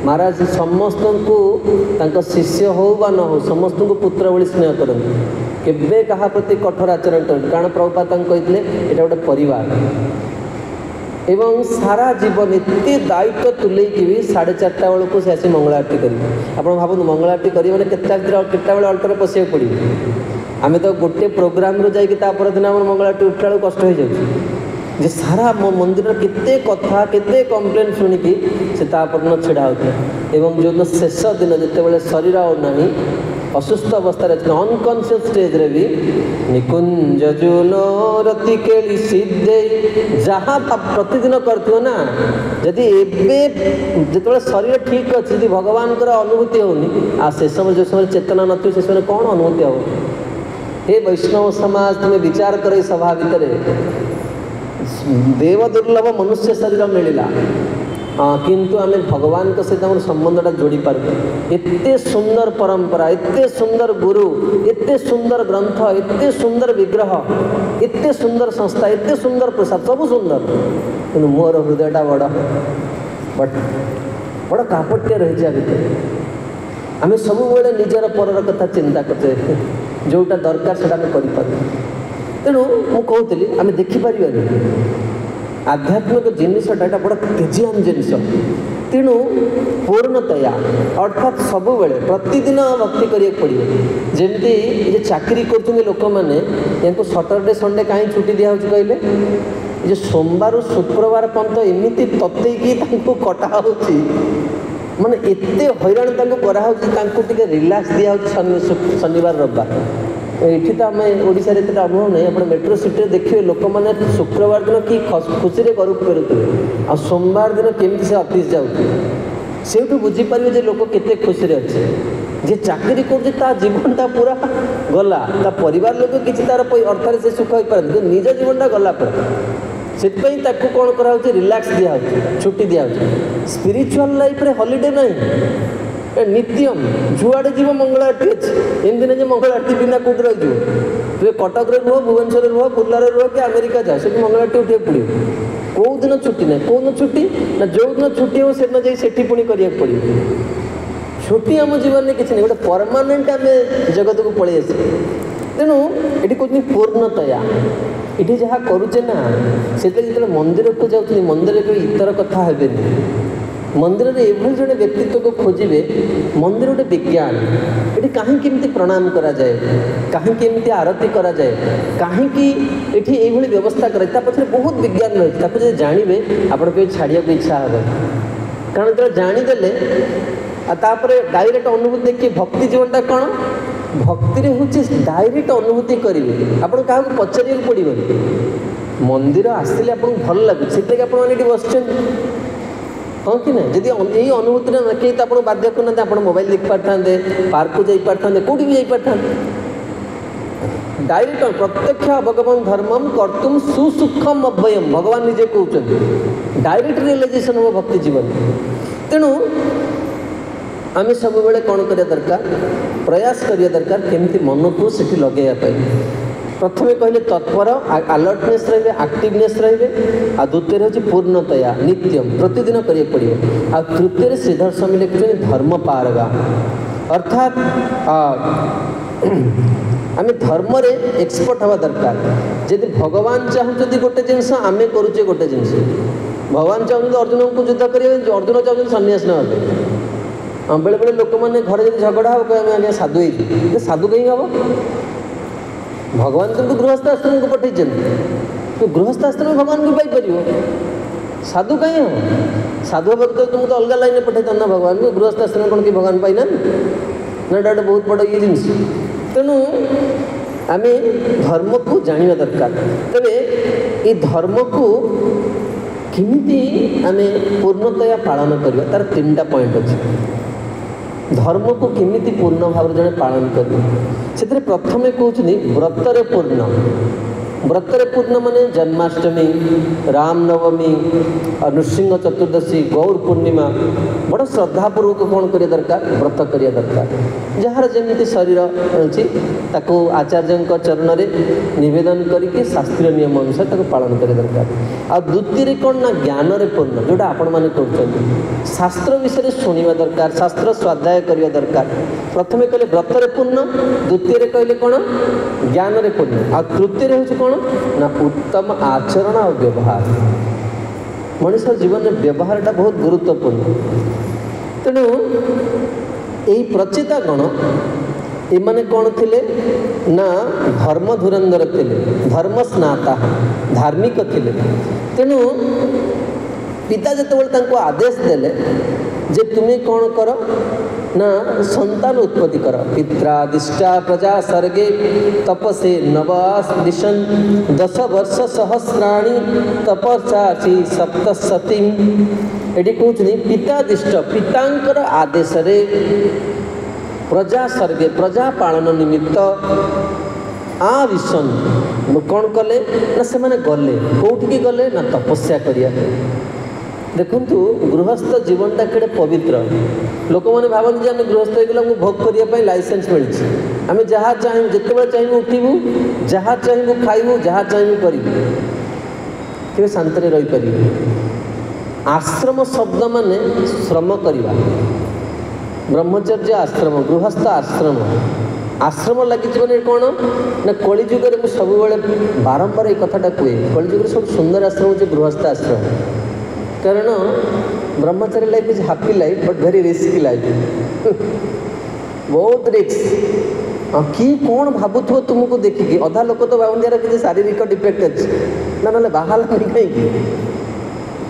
महाराज समस्त को शिष्य हो बा न हो समस्त को पुत्र भली स्नेह करते केबे कहा प्रति कठोर आचरण कर कारण प्रभुपाद कहते यहाँ गोटे परिवार एवं सारा जीवन एत दायित्व तुलेकी भी 4:30 बेलू से आसी मंगल आरती करेंगे आप भावुँ मंगल आरती करेंगे मैंने केटा बेले अल्टर पशा पड़े आम तो गोटे प्रोग्राम जापर दिन आम मंगल आरती उठा बेलू कष्ट हो जाए सारा मंदिर केते कथा केते कंप्लेन शुणिकी से तापर छिड़ा होता एवं जो शेष दिन जिते शरीर आना असुस्थ अवस्था अनकनसीयस स्टेज रे भी निकुंज जूनो रति केली सिद्धे जहाँ प्रतिदिन करथियो ना जदि एबे जिते शरीर ठीक अच्छे यदि भगवान अनुभूति होनी आ से समय जो समय चेतना नथी से समय कौन अनुभूति हो हे वैष्णव समाज तुम्हें विचार कर सभा भितर देव दुर्लभ मनुष्य शरीर मिलला हाँ किंतु आम भगवान के सहित आम संबंधटा जोड़ी पार्बे एते सुंदर परंपरा एते सुंदर गुरु एते सुंदर ग्रंथ एते सुंदर विग्रह एते सुंदर संस्था एते सुंदर प्रसाद सब सुंदर कि मोर हृदयटा बड़ कापट्य रही भितर आम सब निजर पर कथा चिंता करते जोटा दरकार से कर तेणु मु कहूली आम देखिपर आध्यात्मिक जिनटा बड़ा तेजियान जिनस तेणु पूर्णतया अर्थात सब बेले प्रतिदिन भक्ति करिया पड़े जमती ये चाकरी कर लोक मैंने सटरडे संडे कहीं छुट्टी दिया कहले जे सोमवार शुक्रवार पर्यंत एमती ततेकी कटा माने एते हैरान कराटे रिलैक्स दिया शनिवार रविवार ये तो आम ओडिशा रे अनुभव नहीं आप मेट्रो सिटी देखिए लोक मैंने शुक्रवार दिन कि खुशी घर को फेरुवे आ सोमवार दिन केमी से ऑफिस जाऊे से बुझीपारे जे लोक केते खुशी अच्छे जे चाकरी कर जीवनटा पूरा गला परिवार लोग किसी तार अर्थ से सुख हो पारे निज जीवनटा गला पूरा से कौन कर रिलैक्स दिया छुट्टी दिया स्पिरिचुअल लाइफ रे हॉलिडे नहीं नित्यम जुआड़े जीव मंगल आरती अच्छे एमती नहीं मंगल आरती बिना कौट रही तुम कटक रुह भुवनेश्वर रुह बुर्ला रुह कि अमेरिका जा से मंगल आरती उठे पड़े कौ दिन छुट्टी ना कौ दिन छुट्टी ना जो दिन छुट्टी हो से जाठी पुणी करा पड़े छुट्टी आम जीवन में किसी नहीं गोटे परमानेंट आम जगत को पलि आस तेणु ये कहते पूर्णतया ये जहाँ करुचे ना से जो मंदिर को जाऊँ मंदिर के इतर कथा हे मंदिर में एभली जड़े व्यक्तित्व को खोजे मंदिर गोटे विज्ञान ये कहीं प्रणाम करा जाए कहीं केमती आरती करा जाए कहीं व्यवस्था कराए पछे बहुत विज्ञान रही जानवे आप छाड़िया इच्छा हे कारण जो जाणीदे डायरेक्ट अनुभूति देखिए भक्ति जीवनटा कौन भक्ति हूँ डायरेक्ट अनुभूति करेंगे आप पचार पड़ो मंदिर आसले आप भल लगे से आप बस हाँ कि ना जदि यही अनुभूति ना कहीं तो आप बाध्य करना आप मोबाइल देख पारे पार्क को जाई पारे कौटी भी जापारे डायरेक्ट प्रत्यक्ष भगवान धर्मम कर्तुम सुसुखम अव्ययम भगवान निजे कहते डायरेक्ट रियलाइजेशन हम भक्ति जीवन तेणु आम सब बेले कौन करिया दरकार प्रयास करिया दरकार केमती मन को सेठी लगेया प्रथमे कहले तत्पर अलर्टनेस रही एक्टिवनेस रही आ द्वितीय हूँ पूर्णतया नित्यम प्रतिदिन करिया पड़े आ तृतीय श्रीधर स्वामी लिखुचे धर्म पारगा अर्थात आम धर्म रे एक्सपर्ट हवा दरकार जदि भगवान चाहते गोटे जिनस आम करुचे गोटे जिनस भगवान चाहते अर्जुन को युद्ध करेंगे अर्जुन चाहते सन्यास ना बेले बेले लोक मैंने घर जब झगड़ा हो कहे आज्ञा साधु हो साधु कहीं हम भगवान तुमको गृहस्थ आश्रम को पठे तो गृहस्थ आश्रम भगवान को पाइपर साधु कहीं हम साधु भक्त तुमको तो अलग लाइन पठे ना भगवान को गृहस्थ आश्रम कौन कि भगवान पाइना ना डाटा बहुत बड़ ये जिनस तेणु आम धर्म को जाना दरकार तेरे ये धर्म को किमिति आम पूर्णतया पालन करवा तार 3टा पॉइंट अच्छे धर्म को केमिति पूर्ण भाव जड़े पालन कर प्रथमे कहते व्रतरे पूर्ण व्रतरे पूर्ण माने जन्माष्टमी रामनवमी नृसिंह चतुर्दशी गौर पूर्णिमा बड़ श्रद्धापूर्वक कौन करिया दरकार व्रत करिया दरकार जार जमी शरीर अच्छी ताको आचार्य चरण में नवेदन करके शास्त्रीय नियम अनुसार पालन करिया दरकार आ द्वितीय कौन ना ज्ञान रे पूर्ण जोटा आपण मैंने कर शास्त्र विषय शुणा दरकार शास्त्र स्वाध्याय करिया दरकार प्रथमे कहले व्रतरे पूर्ण द्वितीय कहले कौन ज्ञान रे पूर्ण आ तृतीय हूँ कौन ना उत्तम आचरण और व्यवहार मनुष्य जीवन में व्यवहार टा बहुत गुरुत्वपूर्ण तेणु यही प्रचेता गण एमाने कौन थिले ना धर्म धुरंधर थिले धर्म स्नाता धार्मिक थिले तेणु पिता जिते आदेश देले जे तुम्हें कौन कर ना संतान उत्पत्ति कर पित्रादिष्टा प्रजा सर्गे तपसे नवास दिशन 10 वर्ष सहस्राणी तपस्यासी सप्तशती एटी कहते पितादिष्ट पितांकर आदेश रे प्रजा सर्गे प्रजा पालन निमित्त आ विषन कौन कले ना से माने गले कौटिकी गले ना तपस्या करिया देखु गृहस्थ जीवनटा केड़े पवित्र लोक मैंने भावती आम गृहस्थ हो भोग करने लाइसेंस मिली आम जहाँ चाहूँ जिते चाहूँ उठू जहाँ चाहूँ खाइबू जहाँ चाहूँ करें शांति रही पार आश्रम शब्द माने श्रम करवा ब्रह्मचर्य आश्रम गृहस्थ आश्रम आश्रम लगी कौन ना कलिजुगे मुझे सब बारंबार ये कथाटा कहे कलिजुगे सब सुंदर आश्रम हो गृहस्थ आश्रम कारण ब्रह्मचारी life is happy life but very risky life बहुत रिस्क किए कौन भावुव तुमको देखिकी अधा लोक तो भावती किसी शारीरिक डिफेक्ट अच्छे ना ना बाहर कहीं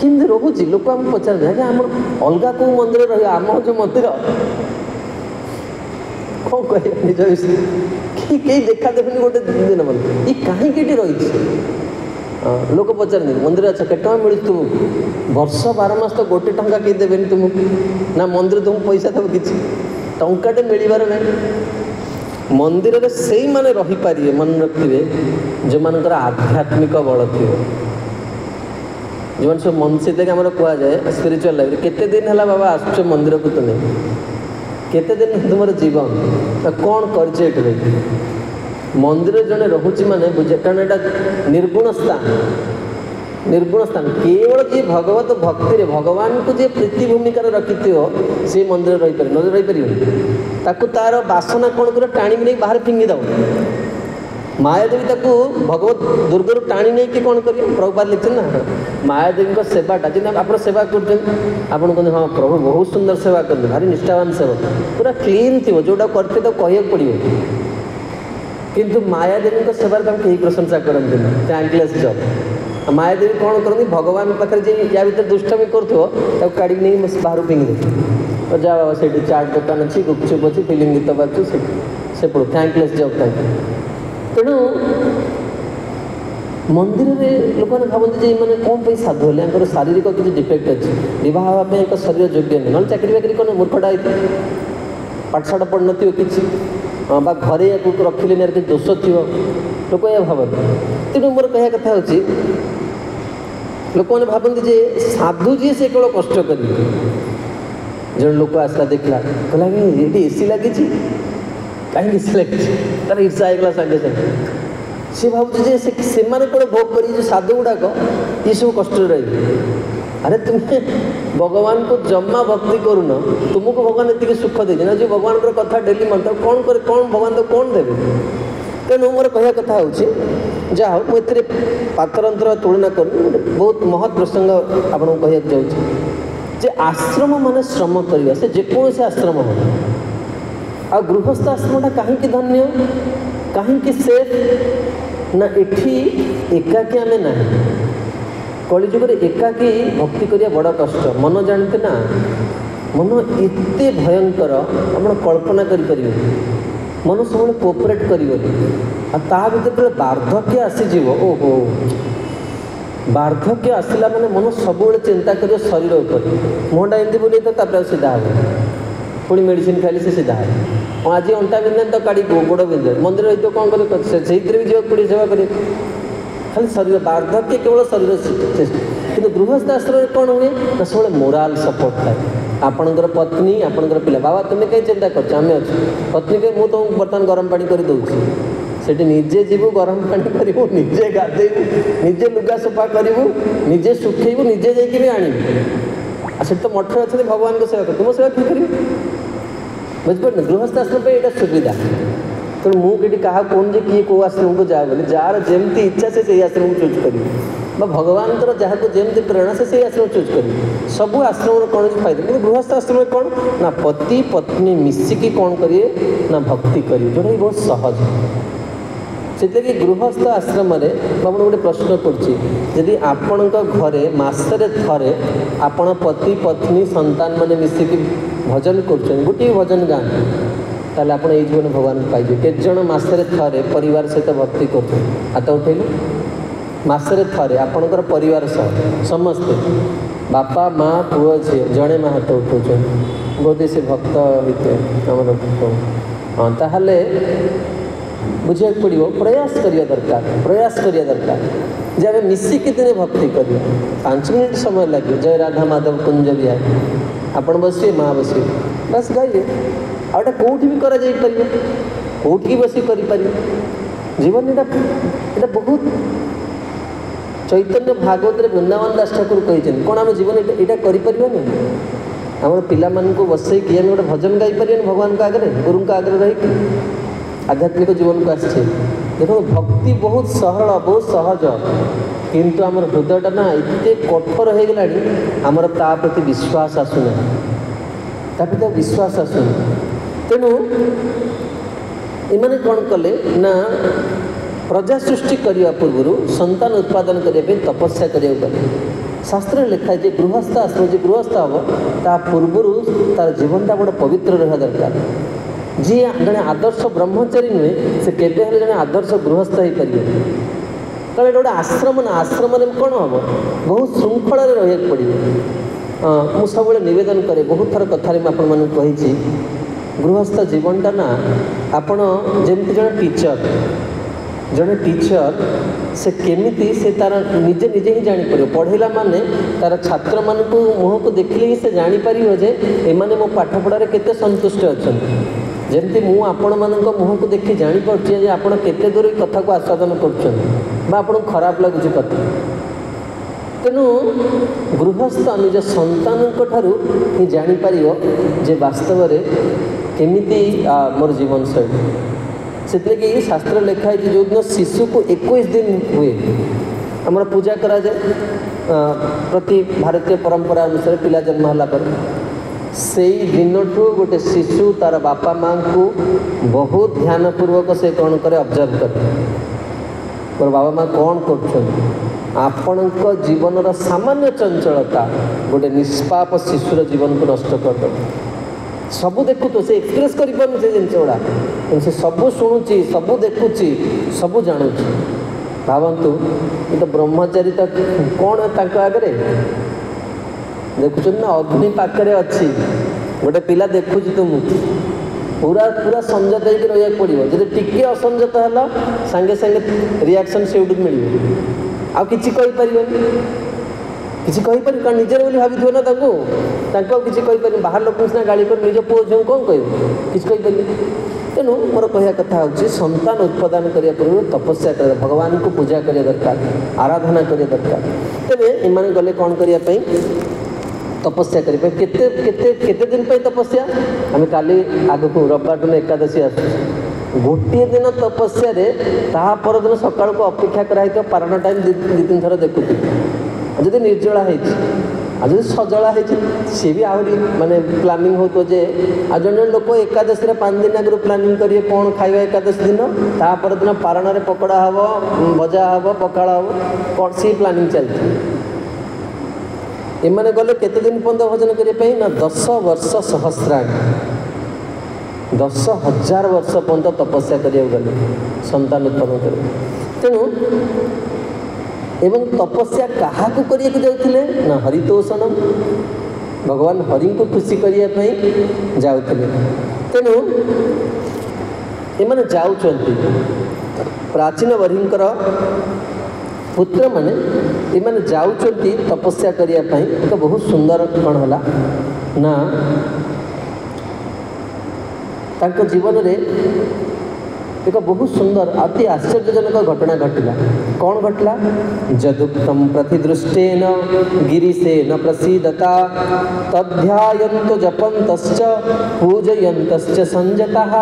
किमती रोचे लोक आम पचार आम अलग कौ मंदिर रही आम जो मंदिर कौन कह निज विषय कहीं देखा देखें गोटे दिन मन ये कहीं रही लोक पचारते मंदिर अच्छा के मिलूँ तुमको वर्ष 12 मास तो गोटे टंका कहीं देवे तुमको ना मंदिर तुमको पैसा देव कि टंकाटे मिलबार ना मंदिर में से ही माने रही पारे मन रखिए जो मानकर आध्यात्मिक बल थी जो मैंने सब मन से आम कहुए स्पिरिचुअल लाइफ केते दिन है बाबा आस मंदिर को तुम्हें केते दिन तुम जीवन कौन कर मंदिर जड़े रोचे माने बुझे कारण यहाँ निर्गुण स्थान केवल जी भगवत भक्ति भगवान को जी प्रीति भूमिका रखी सी मंदिर रही पारे न रही पार तार बासना कौन कर टाणी नहीं बाहर फिंगी दब मायादेवी ताकू भगवत दुर्गर टाणी नहीं कि कौन कर प्रभुपाद लिखते ना मायादेवी सेवाटा जी आप सेवा कर कहते हाँ प्रभु बहुत सुंदर सेवा करते भारी निष्ठावान सेवक पूरा क्लीन थी जोटा करते तो कह पड़ो किंतु मायादेवी सेवार कहीं प्रशंसा करते थैंकलेस जब मायादेवी कौन करती भगवान पाखे जी या भर दुष्टमी कर काढ़ी नहीं बाहर फिंगी दे जा बाबा से चाट दुकान अच्छी गुपचुप अच्छी फिल्म गीत बाजू से पड़ो थैंकलेस जब तेणु मंदिर में लोक भावती मैंने कौन पर साधु है शारीरिक किसी डिफेक्ट अच्छे बह एक शरीर योग्य नहीं ना चाकरी बाकरी कौन मूर्खटा पाठशाठ पढ़ न कि घरे रखिले यार कि दोष थी लोक यह भावती तेणु मोर कह कथा हूँ लोक मैंने भावती साधु जी से केवल कष्ट करेंगे जन लोक आसला देखला कहला ये एसी लगी कहीं एसी लगी तार ईर्षा होगा सागे सागे सी भावुँ से भोग कर साधु गुड़ाक ये सब कष्ट रही अरे तुम्हें भगवान को जमा भक्ति करून तुमको भगवान ये सुख दे ना जो भगवान कथा डेली मन कौन कर कौन भगवान तो कौन देवे तेणु मोर कह कथा हूँ जहाँ मुझे पात्रंतर तुलना कर बहुत महत् प्रसंग आपको कहना चाहूँगी आश्रम माने श्रम करवा से जेकोसी आश्रम हो आ गृहस्थ आश्रमटा कहीं धन्य कहीं सेफ ना एठी एकाकी आमे ना कलिजुगे एकाकी भक्ति करिया बड़ कष्ट मन जानते ना मन एते भयंकर आप कल्पना करें मन सब कोऑपरेट कर वार्धक्य आसीज ओहो वार्धक्य आसला माने मन सब चिंता कर शरीर उपर मुहटा एमती बुले तो सीधा हे पुणी मेडिसिन खाइले से सीधा है आज अंटा बिंदे तो काढ़ी गोड़ बिंदे मंदिर रही तो कौन कर से भी जावाक पड़े सेवा कर खाली शरीर बार्धक्य केवल शरीर कि गृहस्थ आश्रम कौन हुए ना सब मोराल सपोर्ट थाए आपणकर पत्नी आपणकर पिला बाबा तुम्हें कहीं चिंता कर आम अच्छे पत्नी के मुझे तुमको बर्तमान गरम पानी कर दूसरी सेठी निजे जीवु गरम पानी करू निजे गाधेबू निजे लुगा सफा करूँ निजे सुखेबू निजे जाकि भी आणबू से तो मठ अच्छे भगवान को सेवा कर तुम सेवा किए कर बुझिपार गृहस्थ आश्रम यहाँ सुविधा तेणु मुझे क्या कहूँ किए कौ आश्रम को जाओ बोले जार जमी इच्छा से आश्रम को चूज कर भगवान जहाँ को जमी प्रेरणा से आश्रम चूज कर सब आश्रम कौन फायदा कि गृहस्थ आश्रम कौन ना पति पत्नी मिसिकी कौन करिए ना भक्ति करिए जोटा बहुत सहज से गृहस्थ आश्रम गोटे प्रश्न करुँची आपण घरे मसरे थे आपण पति पत्नी संतान मैंने मिसिकी भजन कर गोटे भजन गाँव ताले आप जीवन भगवान पाइबे केत जन मसरे थे परिवार सहित भक्ति कर हाथ उठेलु मसरे थे आपणकर परिवार सह समस्ते बापा माँ पुओ झी जड़े माँ हाथ उठाऊँ बोधे से भक्त होते आम हाँ ताहले बुझा पड़ो प्रयास करिया दरकार जब मिसिकी दिने भक्ति करिए 5 मिनट समय लगे जय राधा माधव कुंज बिहार आपण बसिए माँ बसिए बस गाइए आउटा कौटी भी करा जाई परियो कौटी बसी करि परियो जीवन एटा बहुत चैतन्य भागवत रे वृंदावन दास ठाकुर कहिछन कोन हम जीवन एटा करि परिबो नै हमर पिला मन को बसई कि हम गोटे भजन गाई परियो भगवान का आगे गुरु का आगे रही आध्यात्मिक जीवन को आसे देखो भक्ति बहुत सरल बहुत सहज किंतु आम हृदयटा ना एत कठोर हो गलानी आमर ता प्रति विश्वास आसुना ताकि विश्वास आसुना तेणु इमाने कौन कले ना प्रजा सृष्टि करने पूर्व संतान उत्पादन करने तपस्या करें शास्त्र लिखा है गृहस्थ आश्रम जो गृहस्थ हम ता पूर्व तार जीवनटा गोटे पवित्र रहा दरकार जी जड़े आदर्श ब्रह्मचारी नुहे से केबे हेले जड़े आदर्श गृहस्थ हो पारे कल गोटे आश्रम ना आश्रम कौन हम बहुत श्रृंखला रहा पड़ो मु सब नवेदन करे बहुत थर कथार मुझे गृहस्थ जीवनटा ना आपण जमी जड़े टीचर से केमिति से तार निजे निजे ही जापर पढ़ेला माने तार छात्र मान मुह को देखले ही से जापर जे एमाने मो पाठ पढ़ारे केते संतुष्ट अच्छा जमती मु आपण मान मुह को देखी जापर आपण केते दूर कथा को आस्वादन कर खराब लगुच कथा तेणु गृहस्थ निज संतान ही जापर जे वास्तव में केमिति मोर जीवन शैली से शास्त्र लिखाई जो दिन शिशु को 21 दिन हुए आम पूजा करा जाए प्रति भारतीय परंपरा अनुसार पिला जन्म है से दिन ठू गोटे शिशु तार बापा माँ को बहुत ध्यानपूर्वक से कौन करे ऑब्जर्व करे मोर बाबा माँ कौन कर जीवन सामान्य चंचलता गोटे निष्पाप शिशुर जीवन को नष्ट कर सबू देखु तो से एक्सप्रेस कर जिनस गुड़ा से सबू शुणुची सबू देखुची सबू जानूची भावतु ये तो ब्रह्मचारी तो कौन आगे देखुच ना अग्नि पाखे अच्छी गोटे पिला देखुच तुमको पूरा पूरा संयत होकर रहा पड़ो जब टिके असंयत है सांगे सांगे रिएक्शन से मिल आ कि किसी कहीपर कारण निजे बोली भाभी थे ना किसी कहीपर बाहर लोक सीना गाड़ी कर निज पुओ झील कौन कह किसी कहीपर तेणु मोर कह कथा हूँ संतान उत्पादन करने पूर्व तपस्या कर भगवान को पूजा करने दरकार आराधना करने दरकार तेरे इमाने गले कौन करने तपस्या करने केते दिन पर तपस्या आम काली आग को रविवार दिन एकादशी आस गोटे दिन तपस्या तापर दिन सकाल को अपेक्षा कराई पारण टाइम 2-3 थर देखु जदि निर्जला जब सजला सी भी आहरी माने प्लानिंग हो जे आ जन लोक एकादशी 5 दिन आगे प्लानिंग करिए कौन खाइबा एकादशी दिन तापर दिन पारण में पकड़ा हम भजा हम पखाड़ हम कौन सी प्लानिंग चलती एमाने गले केते दिन पर्यंत भजन करने ना 10 वर्ष सहस्राणी 10,000 वर्ष पर्यंत तपस्या करिया गले संतान उत्पन्न कर तेणु एवं तपस्या क्या जाते ना हरितोषणम भगवान हरि को खुशी करने जाऊले। तेणु एमाने जाउछंती प्राचीन वरिंकर पुत्र माने एमाने जाउछंती तपस्या करिया पई। एक बहुत सुंदर कौन होला ना तांको जीवन रे एक बहुत सुंदर अति आश्चर्यजनक घटना घटला। कौन घटला? जदुक्तम प्रतिदृष्टेन गिरीशेन प्रसीदता तध्यायन्तो जपन्तश्च पूजयन्तश्च संजतः।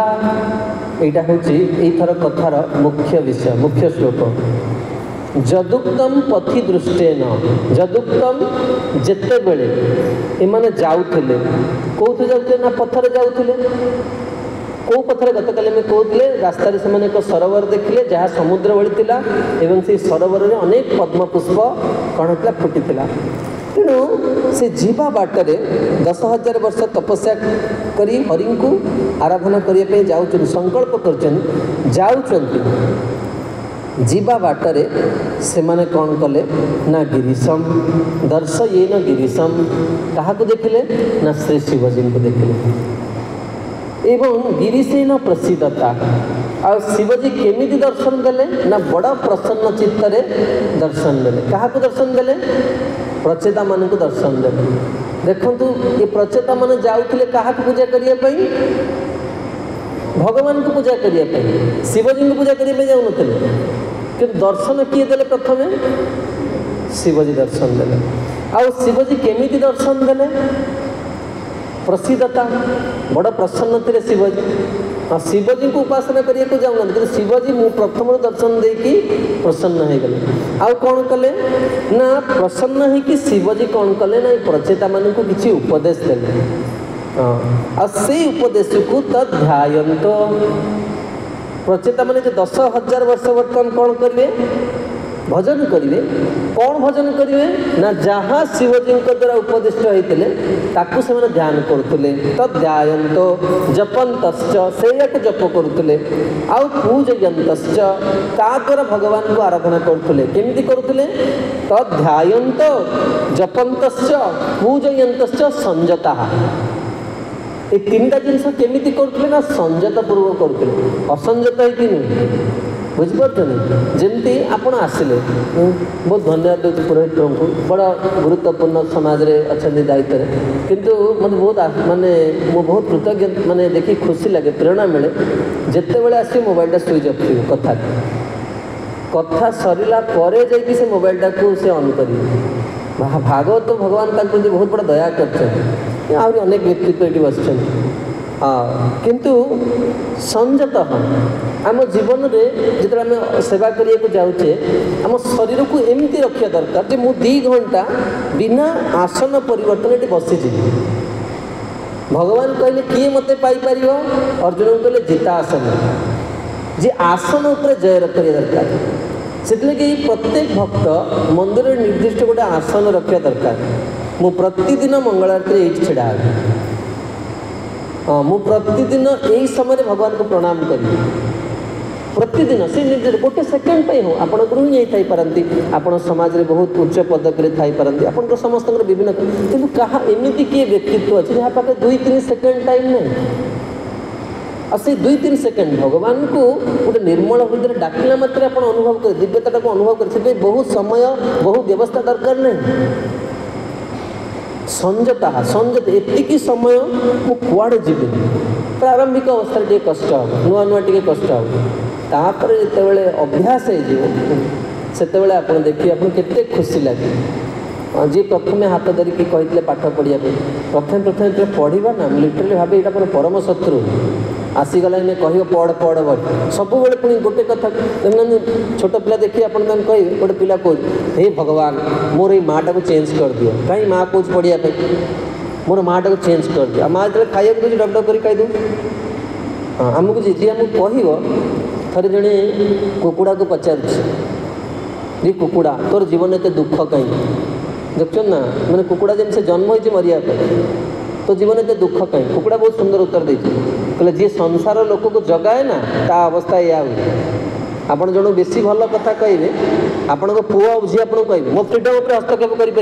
एटा होची एथर कथार मुख्य विषय, मुख्य श्लोक। जदुक्तम पथि दृष्टेन, जदुक्तम जेते बेले एमाने जाउथिले, कोथि जाउथिले ना पथरे जाउथिले। कौ पथर गतकाली में कहते रास्तार से एक सरोवर देखिले जहाँ समुद्र भली थिला एवं से सरोवर में अनेक पद्म पुष्प कौन होता फुटी। तेणु से जीवा बाटरे 10,000 वर्ष तपस्या करी हरि को आराधना करने जाऊँ संकल्प कर जीवा बाटरे से माने कौन कले ना गिरीशम दर्शयेन गिरीशम क्या देखिले ना श्री शिवजी को देखिले एवं गिरीशेन प्रसिद्धता। आ शिवजी केमिति दर्शन देले ना बड़ा प्रसन्न चित्तरे दर्शन देले। क्या दर्शन देले? प्रचेता मान को दर्शन देले। देखंतु ये प्रचेता मान जाउथिले क्या पूजा करिया पई? भगवान को पूजा करिया पई, शिवजी को पूजा करिया पई जाउनथिले। किंतु दर्शन किए देले? प्रथमे शिवजी दर्शन देले। आ शिवजी केमिति दर्शन देले? प्रसिद्धता, बड़ प्रसन्न थे शिवजी। हाँ शिवजी को उपासना करने को जाऊना कि शिवजी मु प्रथम दर्शन देकी प्रसन्न हो गले। आउ कौन कले ना प्रसन्न है कि शिवजी कौन कले ना प्रचेता मान को किसी उपदेश देले। हाँ से उपदेश को तध्यायन्त प्रचेता मान 10,000 वर्ष बर्तमान कौन करेंगे? भजन करेंगे। कौन भजन करेंगे ना जहाँ शिवजी द्वारा उपदिष्ट होते ताकू से ध्यान करुले। तध्यायन्तो जपन्तश्च से जप करुले। आउ पूजयन्तश्च ता द्वारा भगवान को आराधना करुले। केमिति करुले? तध्यायन्त जपन्तश्च पूजयन्तश्च संजतः। ये तीनटा जिनस केमिति करुले ना संजत पूर्वक करुले। असंजत है कि नहीं बुझिपारे? जमती आपण आसिले बहुत धन्यवाद दूसरी पुरोहित को बड़ा गुरुत्वपूर्ण समाज रे अच्छा दायित्व किंतु मत बहुत माने मो बहुत कृतज्ञ माने देखी खुशी लगे प्रेरणा मिले जिते बड़े आस मोबाइलटा स्विच अफ थी कथा कथा सरला जाकि से मोबाइलटा को से ऑन कर भागवत तो भगवान तक बहुत बड़ा दया कर आहरी अनेक व्यक्तित्व ये बस। हाँ किंतु संजत आम जीवन में जिते आम सेवा करने को जाऊे आम शरीर को एमती रखा दरकार जे मु 2 घंटा बिना आसन परिवर्तन ये बसी। भगवान कहले किए मते पाई पारियो? अर्जुन को कहले जिता आसन जे आसन उपर जय रखा दरकार। से प्रत्येक भक्त मंदिर निर्दिष्ट गोटे आसन रखा दरकार। मु प्रतिदिन मंगल आरती ये छिड़ा हाँ मु प्रतिदिन यही समय भगवान को प्रणाम करी प्रतिदिन से निर्दिष्ट गोटे सेकेंड पे हो आपण गृहिणी थी पारती आपण समाज में बहुत उच्च पदवी थी पारती आपण समस्त विभिन्न किंतु कहा एमती किए व्यक्तित्व अच्छे जहाँ पाखे 2-3 सेकेंड टाइम नहीं आ से 2-3 सेकेंड भगवान को गोटे निर्मल हृदय डाकिला मात्र आप अनुभव कर दिव्यता को अनुभव कर बहुत समय बहु व्यवस्था दरकार नहीं। संजता संजत एतिकी समय मु कुआड़े जीवी प्रारंभिक अवस्था टे कष्ट हम नुआ नुआ टे कष्ट हम तापर जिते अभ्यास होते आप देखिए आप केते खुशी लगे। जी प्रथम हाथ धरिकी कहते पाठ पढ़िया प्रथम प्रथम पढ़ा ना लिटराली भाव यहाँ परम शत्रु आसीगला कह पढ़ पढ़ बढ़ सब पुणी गोटे कथा छोट पिला देखिए आप कह गोटे पिला कह हे भगवान मोर ये माँ को चेंज कर दियो कहीं माँ कौच पढ़िया मोर माँ को चेंज कर दियो माँ जो खाया दूसरी डब डब कर कहीदू हाँ आमको जी आमको कह थे जड़े कुकुड़ा को पचार कुकुड़ा तोर जीवन एत दुख कहीं देख ना मैंने कुकुड़ा जमी से जन्म हो मरिया तो जीवन एत दुख कहीं कुकुड़ा बहुत सुंदर उत्तर देती कहले जी संसार लोक को जगाए ना ता अवस्था या हुए आपड़ जन बेसी भल कथा कहे आपण पुआ झी आपको कहे मो फ्रीडम हस्तक्षेप करें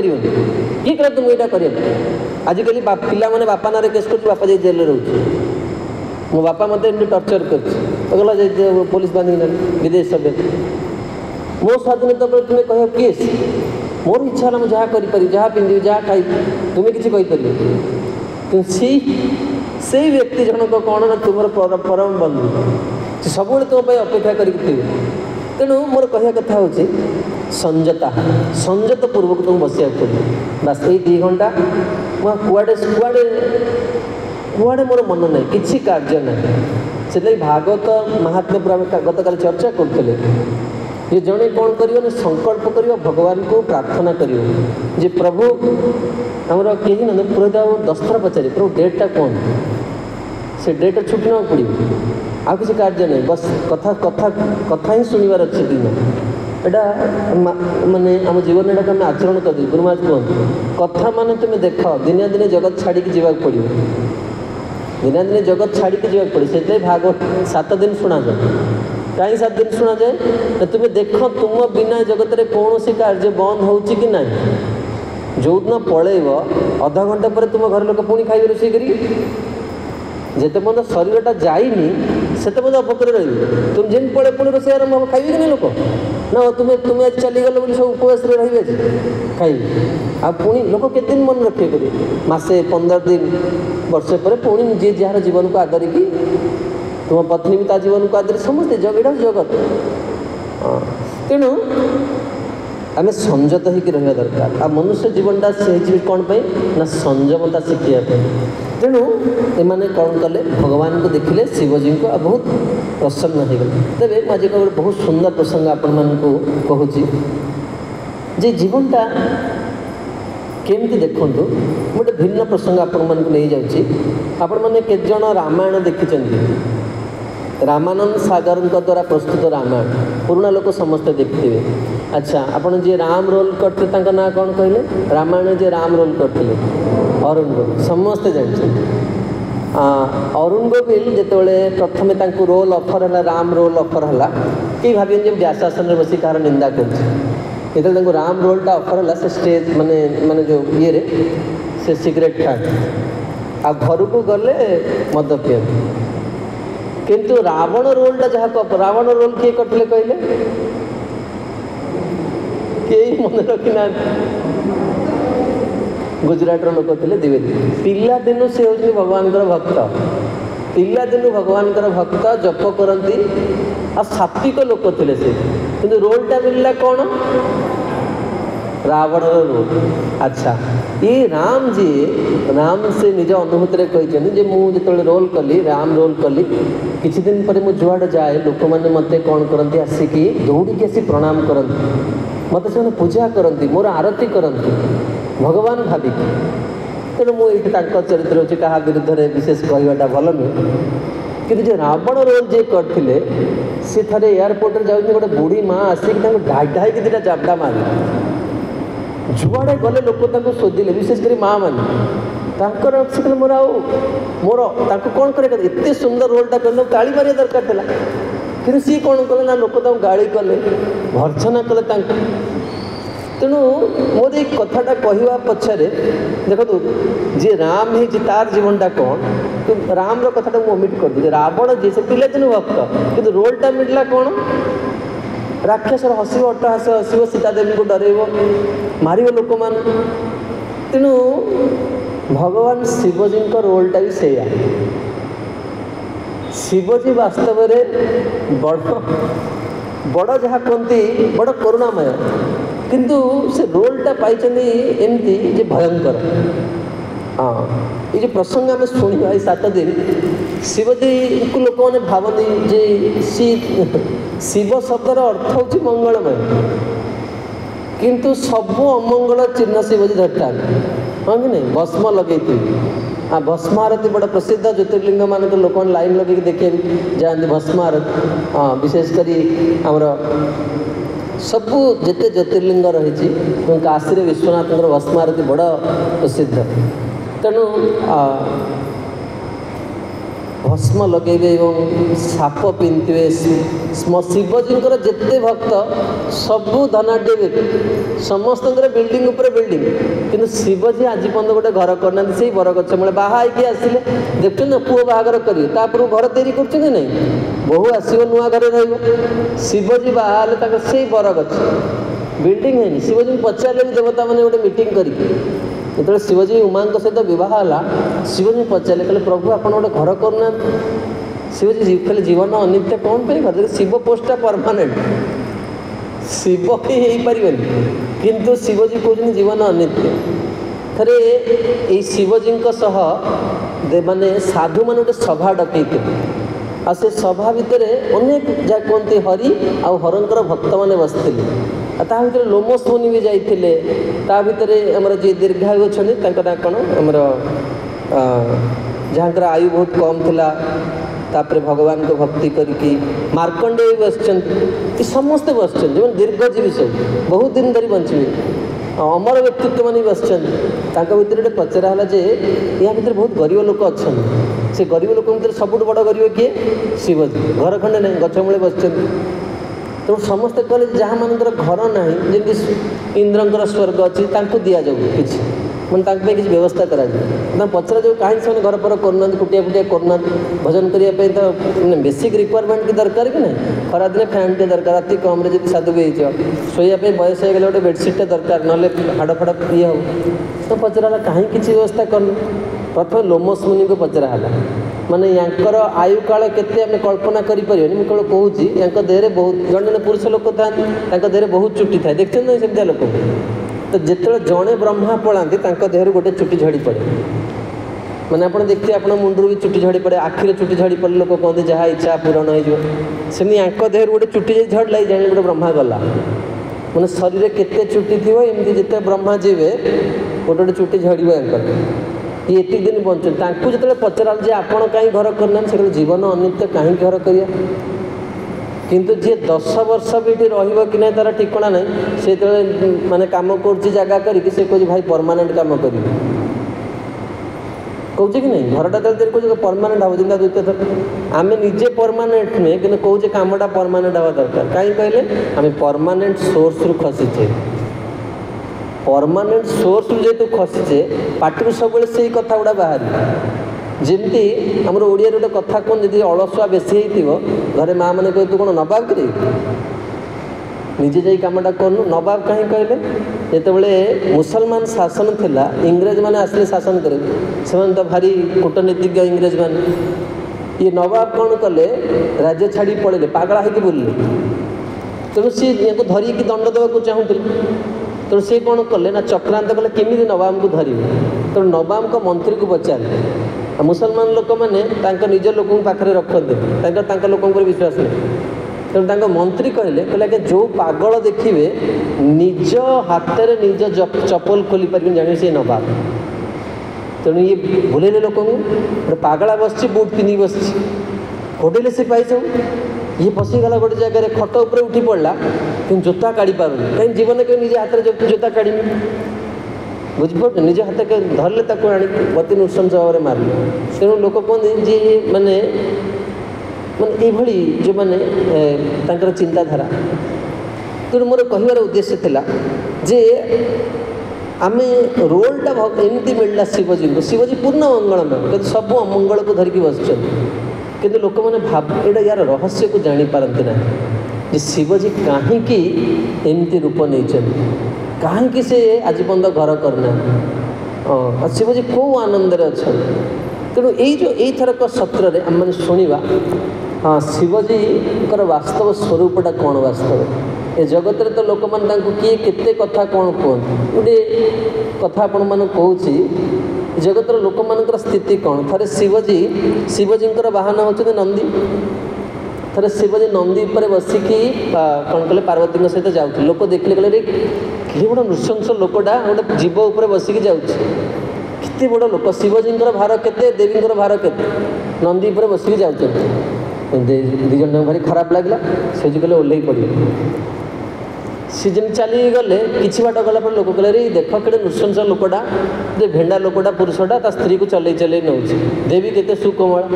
कि तुम यहाँ कर आजिकल पिलाने बापा ना केस कर बापा जाए जेल रोचे मो बापा मत टर्चर कर पुलिस बांधिक ना विदेश सब मो स्वाधीनता पर तुम्हें कह केस मोर इच्छा है मुझे जहाँ करी जहाँ पिंधि जहाँ खाई तुम्हें किसी कि से व्यक्ति जनक कौन ना तुम परम बंधु सब तुम अपेक्षा करें तेणु मोर कह कथा हूँ संयत पूर्वक तुम बसिया पड़े बास ये 2 घंटा कुआड़े कुआड़े कुआड़े मोर मन ना कि कार्य ना से भागवत महात्म्य पर गत काल चर्चा करते ये जड़े कौन कर संकल्प कर भगवान को प्रार्थना कर प्रभु आमर कहीं ना पुरोहित बाबू 10 थर पचारे प्रभु डेटा कौन से डेट छुट्टी ना पड़ो आ किसी कार्य नहीं बस कथा कथा कथा ही शुणवार अच्छे दिन यहाँ माने आम जीवन एटा आम आचरण कर गुरुमाज कहते कथा माने तुम्हें देख दिने दिने जगत छाड़ी जावाक पड़ो दिने दिने जगत छाड़ी जावाक पड़े से भागवत 7 दिन शुणा जाए कहीं 7 दिन शुणा जाए तुम्हें देख तुम बिना जगत में कौन सी कार्य बंद हो कि ना जो दिन पलैब अधा घंटा पर तुम घर लोक पुणी खाइबे रोषे करी जिते पर्यटन शरीरटा जाइनी से अभोकर रही तुम जिन पड़े पुणी रोषे आरंभ हम खाइबे कि नहीं लोक ना तुम्हें तुम्हें आज चलीगल बोली सब उपवास रही खाइबे आ पुणी लोक के दिन मन रखे करी मसे 15 दिन वर्षे पर पुणी जी जार जीवन को आदर की तुम पत्नी भी ता जीवन को आदर समस्ते जगह जगत तेणु आम संयत होकर रहा दरकार आ मनुष्य जीवनटा से कौन पे ना संयमता शिखा तेणु एमाने कौन कले भगवान को देखिले शिवजी को बहुत प्रसन्न हो गले तेरे आज एक बहुत सुंदर प्रसंग आपण मानक कहूँ जे जीवनटा केमती देखु गोटे भिन्न प्रसंग आपण मानक नहीं जाऊँगी आपण मैंने केत जन रामायण देखी रामानंद सागर द्वारा प्रस्तुत रामायण पुराना लोक समस्ते देखते अच्छा आपन जे राम रोल करते ना कौन कहले रामायण जे राम रोल करते अरुण गोविल समस्ते जानते अरुण गोविल जिते प्रथम रोल ऑफर है राम रोल ऑफर है कि भाव व्यासासन बस कहार निंदा कर राम रोलटा ऑफर है से स्टेज माने माने जो ये से सिगरेट खा घर को गले मद पिए किंतु रावण रोलटा जहाँ रावण रोल किए करते कहले कई मन रखी ना गुजरात लोक थे द्विवेदी पिला दिन से हूँ भगवान भक्त पिला दिन भगवान भक्त जप करती आ सात्विक लोक थे से किंतु रोलटा मिलला कौन रावण रोल अच्छा ये राम जी राम से निज अनुभूति कहते मुझे रोल कली राम रोल कली किसी दिन पर मुझे जुआड़े जाए लोक मैंने मत कौन करती आसिकी दौड़ी आसी प्रणाम करती मत से पूजा करती मोर आरती करती भगवान भाविकी तेणु मुझे चरित्र अच्छे क्या विरुद्ध में विशेष कहवाटा भल नुहे कि जो रावण रोल जे करते सी थे एयरपोर्ट जाऊँ गोटे बुढ़ी माँ आसिक ढाई दुटा चापटा मारे जुआड़े गले लोक शोधिले विशेषकर माँ मैंने मोर मोर कौन कर सुंदर रोलटा कर ताली मारिया दरकार था कि सी कौन कले ना लोक गाड़ी कले भर्सना कले तेणु मोर एक कथाटा कहवा पछरे देखो जी राम है तार जीवनटा कौन कि राम कथाटा ओमिट कर दी रावण जी से पिला दिन भक्त कि रोलटा मिलला कौन राक्षस हसब अट्टहास हसब सीतादेवी को डरब मार लोक मान तेणु भगवान शिवजी रोलटा भी से शिवजी वास्तव में बड़ बड़ जहाँ कहती बड़ करुणामय किंतु से रोलटा पाई एमती जे भयंकर हाँ ये प्रसंग आम शुणा 7 दिन शिवजी को लोक मैंने भावती जे शिव शब्दर अर्थ हूँ मंगलमय किंतु सबू अमंगल चिन्ह शिवजी धरता हाँ कि नहीं भस्म लगे हाँ भस्म आरती बड़ा प्रसिद्ध ज्योतिर्लिंग मान तो लोक लाइन लगे देखिए जाते भस्म आरती हाँ विशेषकर आमर सबू जिते ज्योतिर्लिंग रही काशी विश्वनाथ भस्म आरती बड़ा प्रसिद्ध तेणु भस्म लगे साप पिंधे शिवजी जिते भक्त सबू धनाढ़ व्यक्ति समस्त बिल्डिंग उपर बिल्डिंग किंतु शिवजी आज पर्यटन गोटे घर करना से बरगछ मूल बाहर आसिले देखते ना पुओ बाहागर करेंगे तापर घर तैयारी कर नहीं बहु आसो नुआ घर शिवजी बाहर से बरगछ बिल्डिंग है शिवजी पचारे भी देवता मैंने गोटे मीटिंग करते शिवजी उमा सहित बहुत शिवजी पचारे कहले प्रभु आप गोटे घर करना शिवजी कहले जीवन अनित्य कौन पे शिव पोस्टा परमानेंट शिव ही पार किंतु शिवजी कहते जीवन अनित्य थे ये शिवजी माने साधु मान गोटे सभा डकईते आ से सभा भितर अनेक जहाँ कहते हरि आ हरंकर भक्त मैंने बसते ता भर लोमस मुनि भी जाते ता भर आमर जी दीर्घायु अच्छा ना कौन आमर जहाँकर आयु बहुत कम थिला तापर भगवान को भक्ति करके मार्कंडेय बस समस्ते बस जो दीर्घजीवी सब बहुत दिन धरी बंचे अमर व्यक्तित्व मैंने बस भर पचरा जे या भर बहुत गरीब लोक अच्छा से गरीब लोक भर सब बड़ गरीब किए शिवजी घर खंडे ना गछ मूले बस तेणु समस्ते कहले जहाँ मानकर घर ना जमी इंद्रंकर स्वर्ग अच्छी दि जाऊ कि मैंने किसी व्यवस्था करा पचरा जो कहीं से घर पर करना कुटिया फुटिया करना भजन करने तो बेसिक रिक्वायरमेंट की दरकार कि ना खरा दिन फैन टे दरकार राति कम जी साधु भी शोवाई बयस हो गले गोटे बेडसीटे दरकार ना हाड़ फाड़ ये हो तो पचरा कहीं किसी व्यवस्था कर प्रथम लोमस मुनि को पचरा माने यांकर आयु काल केते आम कल्पना करें मुझे केवल कहूँ देहरे बहुत जन जन पुरुष लोक था देहरे बहुत चुट्टी थाए देखते ना सेमतिया लोक तो जिते जड़े ब्रह्मा पलांती देहर गोटे चुट्टी झड़ी पड़े मैंने आप देखते आप मुंडू भी चुट्टी झड़ी पड़े आखिर चुट्टी झड़ी पड़े लोक कहते जहाँ इच्छा पूरण हो देहर गोटे चुट्टी झड़ लगे जाने गोटे ब्रह्मा गला मैंने शरीर केते चुट्टी थी एमती जिते ब्रह्मा जीवे गोटे गोटे चुट्टी झड़ ये एति दिन बंचु जो पचरा जे आपण कहीं घर करना से जीवन अनित्य कहीं घर करिया किंतु जी 10 वर्ष भी कि नहीं तार ठिकना ना से माने काम कर जगह करके से कह भाई परमानेंट काम कर कहे कि नहीं घरटा कहे परमानेंट हम जिंदा द्वितीय थर आम निजे परमानेंट नुहे कि कहे कमटा परमानेंट हवा दरकार कहीं कहले आम परमानेंट सोर्स रु खसीचे परमानेंट सोर्स जेतु खसीचे पार्टी सब से कथा गुड़ा बाहर जमती आमर ओडिया गोटे कथा कौन जी अलसुआ बेसी हो घरे माँ मैंने कहे तू कौन नवाब करी निजे जा कमटा करूँ नवाब कहीं कहले जो मुसलमान शासन थिला इंग्रेज मैंने आसिले शासन करे से तो भारी कूटनीतिज्ञ इंग्रेज मान ये नवाब कौन कले राज्य छाड़ी पड़े पागला होगी बुले तेणु सी धरिकी दंड देवाक चाहूले तेणु सी कौन कले ना चक्रांत कले केमी नवाब को धरवे तेणु नवाब को मंत्री को पचारे मुसलमान लोक मैंने निज लोक पाखे रखते लोक विश्वास नहीं तेणु मंत्री कहले जो पागल देखिए निज हाथ में निज चप्पल खोली पार जाने से नवाब तेणु ये भूलेले लोक गोटे पागला बस बूट पिंधि बस होटेल से पाई ये पशिगला गोटे जगह खट उपर उठी पड़ा कि जोता काढ़ी पार कहीं जीवन के निजे हाथ में जोता काढ़ी बुझिपार निज हाथ के धरले आनी बती नृशंस भाव में मारले तेणु लोक कहते जी माने माने ये जो मैंने चिंताधारा तेणु मोर कहबार उद्देश्य थिला जे आम रोलटा एमती मिलला शिवजी को शिवजी पूर्ण मंगलमय कि सब अमंगल को धरिकी बस किंतु लोक मैंने भाव एटा यार रहस्य को जानी पारती ना जे शिवजी कहीं एमती रूप नहीं कहीं से आज पर्यटन घर करना शिवजी कौ आनंद अच्छा तेणु यही थरक सत्र में आम मैंने शुणा हाँ शिवजी वास्तव स्वरूपटा कौन वास्तव ए जगत रे तो लोक मैंने किए केते कथा कौन कहते गोटे कथा आपण मान कहूँ जगत लोक मान स्थिति कौन थे शिवजी बाहन होती नंदी थे शिवजी नंदी पर बसिकी कौन कले पार्वती सहित जाऊँ लोक देखले कहले कि बड़ा नृशंस लोकटा गोटे जीव उपर बसिकी जाते बड़ लोक शिवजी भार केते देवी भार केते नंदी पर बसिकी जाऊँ दिज भारी खराब लगला शिवजी कहले ओल्ल पड़े सी जमी चली गले कि बाट गला लोक कहले रे देख के नृशंस लोकटा जे भेंडा लोकटा पुरुषटा ता स्त्री को चलई चलई नौ देवी केते सुकोमल।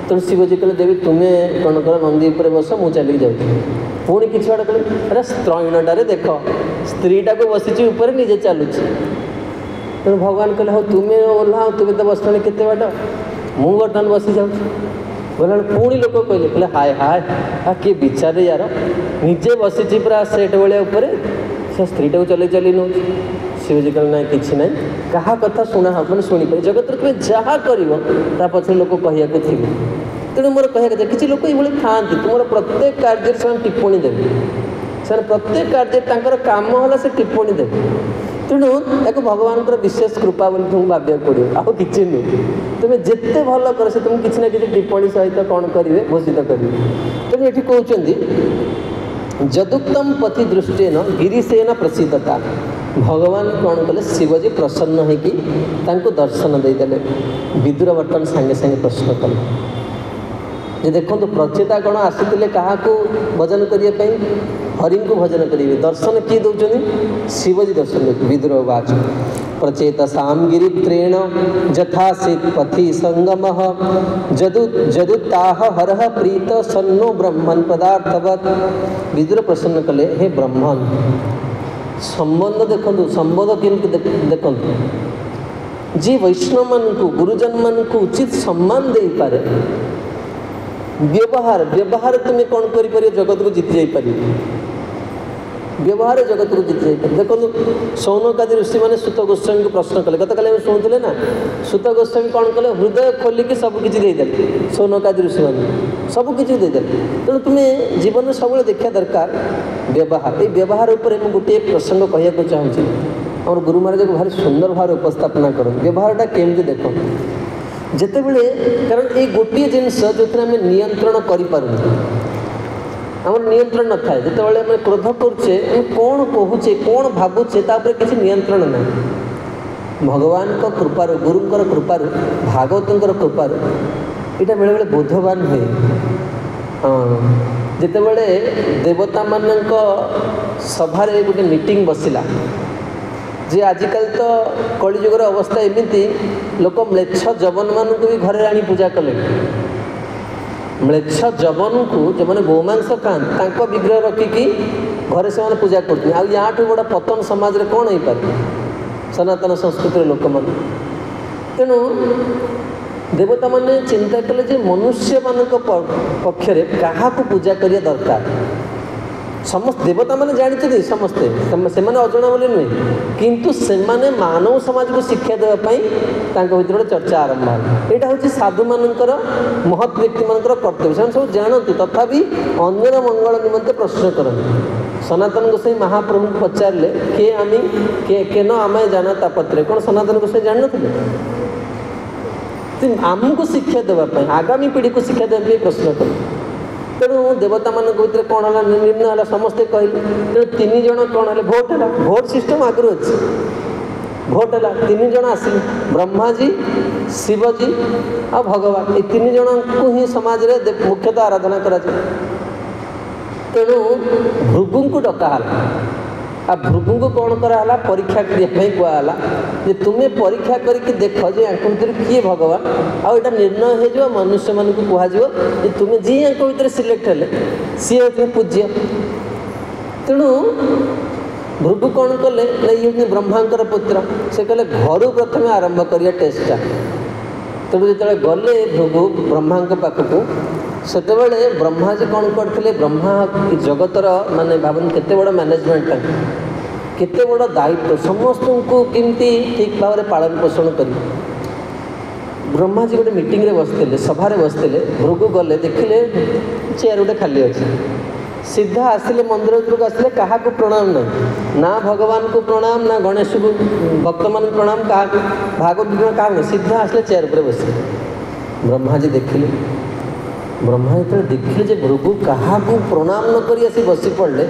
तेणु शिवजी कहले देवी तुम्हें कौन कर नंदी पर बस मु चलिक जाऊँ। पुणी कि बाट कहले अरे स्त्रैणटारे देख स्त्रीटा को बसी ऊपर निजे चलुच। तेणु भगवान कहले हाँ तुम्हें ओह्लाओ तुम्हें तो बसला केते बाट मु बर्तमान बसी जाऊँ। बोला पुणी लोक कहले कहले हाय हाय किए विचार यार निजे बसी पूरा सेट भाया उपर से स्त्रीटा को चलई चलई नौ। शिवजी कहले ना कि ना क्या कथा शुणा मैंने शुणिपार जगत तुम्हें जहाँ कर पक्ष लोक कहया थी। तेणु मोर कह कि लोक ये था तुम प्रत्येक कार्य से टिप्पणी देवे से प्रत्येक कार्य काम है से टिप्पणी देवे। तेणु या भगवान विशेष कृपा बोली तुमको भाविया पड़ो आउ कि नुह तुम्हें जिते भल कर से तुमको किसी ना कि टिप्पणी सहित कौन करेंगे घोषित करेंगे। तेणु ये कहते जदुक्तम पथि दृष्टेन गिरीशेन प्रसिद्धता भगवान कौन कले शिवजी प्रसन्न होकर दर्शन देदेले। विदुर बर्तमान सांगे सांगे प्रश्न कले जे देखो प्रचेता कौन आसी क्या भजन करने हरि को भजन करेंगे दर्शन किए दौरान शिवजी दर्शन दे। विदुर उवाच प्रचेतसां गिरित्रेण जथासीत् पथि संगम जदुताह हरः प्रीत सन्नो ब्रह्मन् पदार्थवत्। विदुर प्रसन्न कले हे ब्रह्मन् संबंध देखु संबंध केमती देखु जी वैष्णव मान को गुरुजन मान को उचित सम्मान दे पारे व्यवहार व्यवहार तुम्हें कौन कर जगत को जीति जापर व्यवहार जगत को जीति जापर। देखो सौनकादि ऋषि मैंने सूत गोस्वामी को प्रश्न कले गत काले शुणुले ना सूत गोस्वामी कौन कले हृदय खोलिकी सबकि देदेले सौनकादि ऋषि मैंने सबकि देदेले। तेणु तुम्हें जीवन में सब देखा दरकार व्यवहार ये व्यवहार उपर मुझे गोटे प्रसंग कहना चाहूँगी और गुरु महाराज को भारी सुंदर भाव उपस्थापना कर व्यवहारटा केमती देख जिते बड़े कारण ये गोटे जिनस जो आम नियंत्रण करें आम नियंत्रण न थाए जिते बड़े आम क्रोध करुचे कौन कहूचे कौन भावुचे किसी नियंत्रण ना भगवान को कृपार गुरुंर कृपार भागवतंकर कृपार यहाँ बेले बेले बोधवान हुए। हाँ जिते बड़े देवता मानक सभारे गोटे मीटिंग बसिला जे आजिकल तो कलिजुगर अवस्था एमती लोक म्लेच्छ जवन मान को भी घरे आनी पूजा कले म्लेच्छ जवन को जो मैंने गोमांस खाते विग्रह रखिकी घरे से पूजा करते आठ बड़ा पतन समाज में कौन हो पारे सनातन संस्कृति लोक मान। तेणु देवता माने चिंता कले जे मनुष्य मान पक्षरे क्या पूजा करिया दरकार समस्त देवता मैंने जानते समस्ते से अजणा बोली नुहे किंतु से मानव समाज को शिक्षा देवाई भर गोटे चर्चा आरंभ है। यहाँ हूँ साधु मानकर महत् व्यक्ति मान कर्तव्य से सब जानती तथापि अन्यर मंगल निमंते प्रश्न करते। सनातन गोसाई महाप्रभु को पचारे किए आम केन आम जाना तापत्र कौन सनातन गोसाई जान आमको शिक्षा देवाई आगामी पीढ़ी को शिक्षा देवाई प्रश्न कर। तेणु देवता मान भर कौन है निर्णय है समस्ते कहले। तेणु तीन जन कौन है भोट है भोट सिस्टम आगु अच्छे भोट है तीन जन आसिले ब्रह्माजी शिवजी आ भगवान ये तीन जन को ही समाज रे मुख्यतः आराधना करा। तेणु भृगु को डकाला आ भृगु को कौन कराला परीक्षा करने कहला जे तुम्हें परीक्षा करके देख जे यहाँ भर किए भगवान आटा निर्णय हो मनुष्य मान को कह तुम्हें जी यहाँ भर सिलेक्ट हेले सी होते पूज्य। तेणु भृगु कौन कले ये ब्रह्मांकर पुत्र से कहले घर प्रथम आरंभ करिया टेस्टा। तेणु जो गले भृगु ब्रह्मा पाखक से ब्रह्माजी कौन करते ब्रह्मा जगतर माने भावन केते बड़ मैनेजमेंट केते बड़ दायित्व समस्त को किमती ठीक भाव में पालन पोषण कर। ब्रह्माजी गोटे मीटिंग रे बसते सभारे बसते भृगु गले देखिले चेयर गोटे खाली अच्छे सीधा आसिले मंदिर उपरक आसिले क्या प्रणाम ना भगवान को प्रणाम ना गणेश को भक्त मान प्रणाम क्या भागवत क्या सीधा आसिले चेयर पर बस। ब्रह्माजी देखिले ब्रह्मा जो देखिले जे भृगु क्या प्रणाम न करी आसी बसी पड़े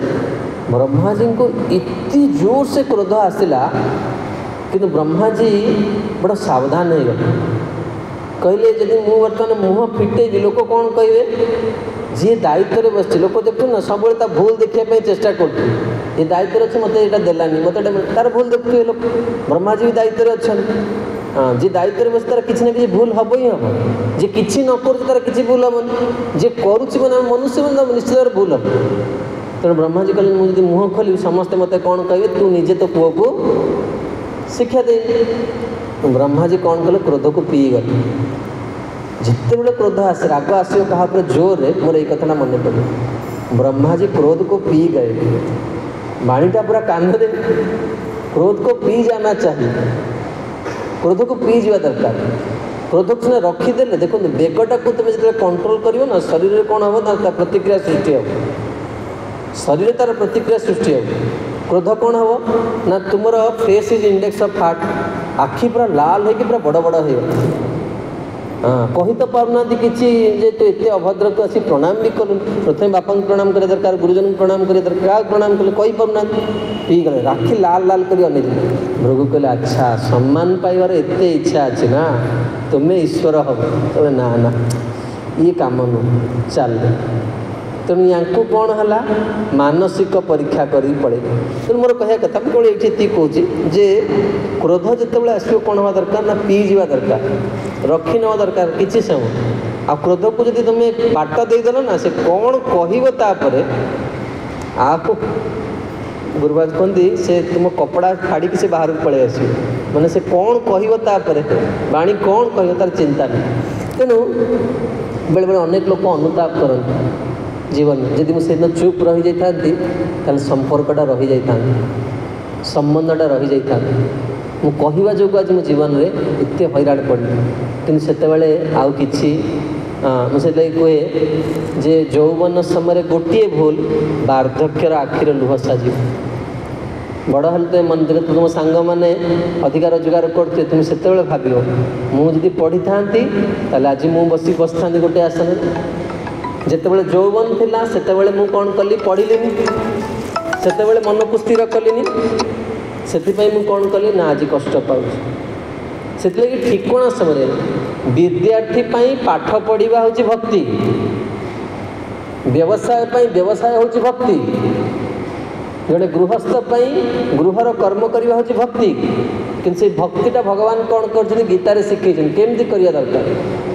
ब्रह्माजी को इतनी जोर से क्रोध आसला कि ब्रह्माजी बड़ा सावधान हो गए कहले जदि मु बर्तमान मुह फिटेबी लोक कौन कहे जी दायित्व बस लोक देखु ना सब भूल देखापी चेष्टा कर दायित्व अच्छे मत यहाँ देलानी मत तार भूल देखुए लोक ब्रह्मा जी भी दायित्व अच्छा हाँ जी दायित्व बस तार किसी ना कि भूल हम ही हम जी किसी न कर तार किसी भूल हम जी करुच्ची मैंने मनुष्य मैंने निश्चित भाव भूल हम तेणु ब्रह्मा जी कहले मुझे मुह खोल समस्ते मत कौन कहे तू निजे तो पुओ को शिक्षा दे ब्रह्मा जी कौन कले क्रोध को पी गले जिते बड़े क्रोध आसे राग आसो क्या जोर रे मोर ये कथा मन पड़े ब्रह्मा जी क्रोध को पी गए बाणीटा पूरा कान दे क्रोध को पी जाना चाहिए क्रोध को पी जा दरकार क्रोध को सीना रखीदे देखो बेगटा को तुम जो कंट्रोल कर ना शरीर में कौन हम ना प्रतिक्रिया सृष्टि हम शरीर तार प्रतिक्रिया सृष्टि हम क्रोध कौन हम ना तुम face is index of heart आखि पूरा लाल हो पूरा बड़ बड़ हो हाँ कही तो पारना किसी जे तो एत अभद्र को आसी प्रणाम भी करूँ प्रथम बापा प्रणाम करे दरकार गुरुजन प्रणाम करे दरकार क्या प्रणाम कले कही पारना पी गले राखी लाल लाल कर भृगु कहले अच्छा सम्मान पाइबार एत इच्छा अच्छी ना तुम्हें ईश्वर हम तो ना ना ये काम नु चल तेणु या कौन है मानसिक परीक्षा कर पड़े तेणु मोर कह कथा कौन ये कहूँ जे क्रोध जिते आसो कौन हवा दरकार ना पी जा दरकार रखी नवा दरकार किसी समय आ क्रोध को जब तुम बाट देदेल ना से कौन कहपर आपको गुरुराज कहती से तुम कपड़ा फाड़ी से बाहर को पलि आस मैंने से कौन कहपर बाणी कौन कह तार चिंता नहीं तेणु बेले बेले अनेक लोग अनुताप करते जीवन में जब मुझे चुप रही जाता संपर्कटा रही जाता संबंधटा रही जाता मु कहवा जो आज मो जीवन में एत हैरान पड़ी कि से आउ कि मुझे कहे जे यौवन समय गोटे भूल वार्धक्यर आखिर लुह साज बड़ हेल्ले तो मंदिर तुम सांग मैंने अधिकार रोजगार करते तुम से भाव मुझे पढ़ी था आज मु बस था गोटे आसन जिते यौवन थिला सेते मु कौन कली पढ़िलीनी सेते मन को स्थिर कलिनी से कौन कली ना आज कष्ट पाऊँ से ठिकणा समय विद्यार्थी पाठ पढ़ा हूँ भक्ति व्यवसाय व्यवसाय हूँ भक्ति जड़े गृहस्थ गृहर कर्म करवा हूँ भक्ति कि से भक्तिटा भगवान कौन कर गीतार शिखे केमती करिया दरकार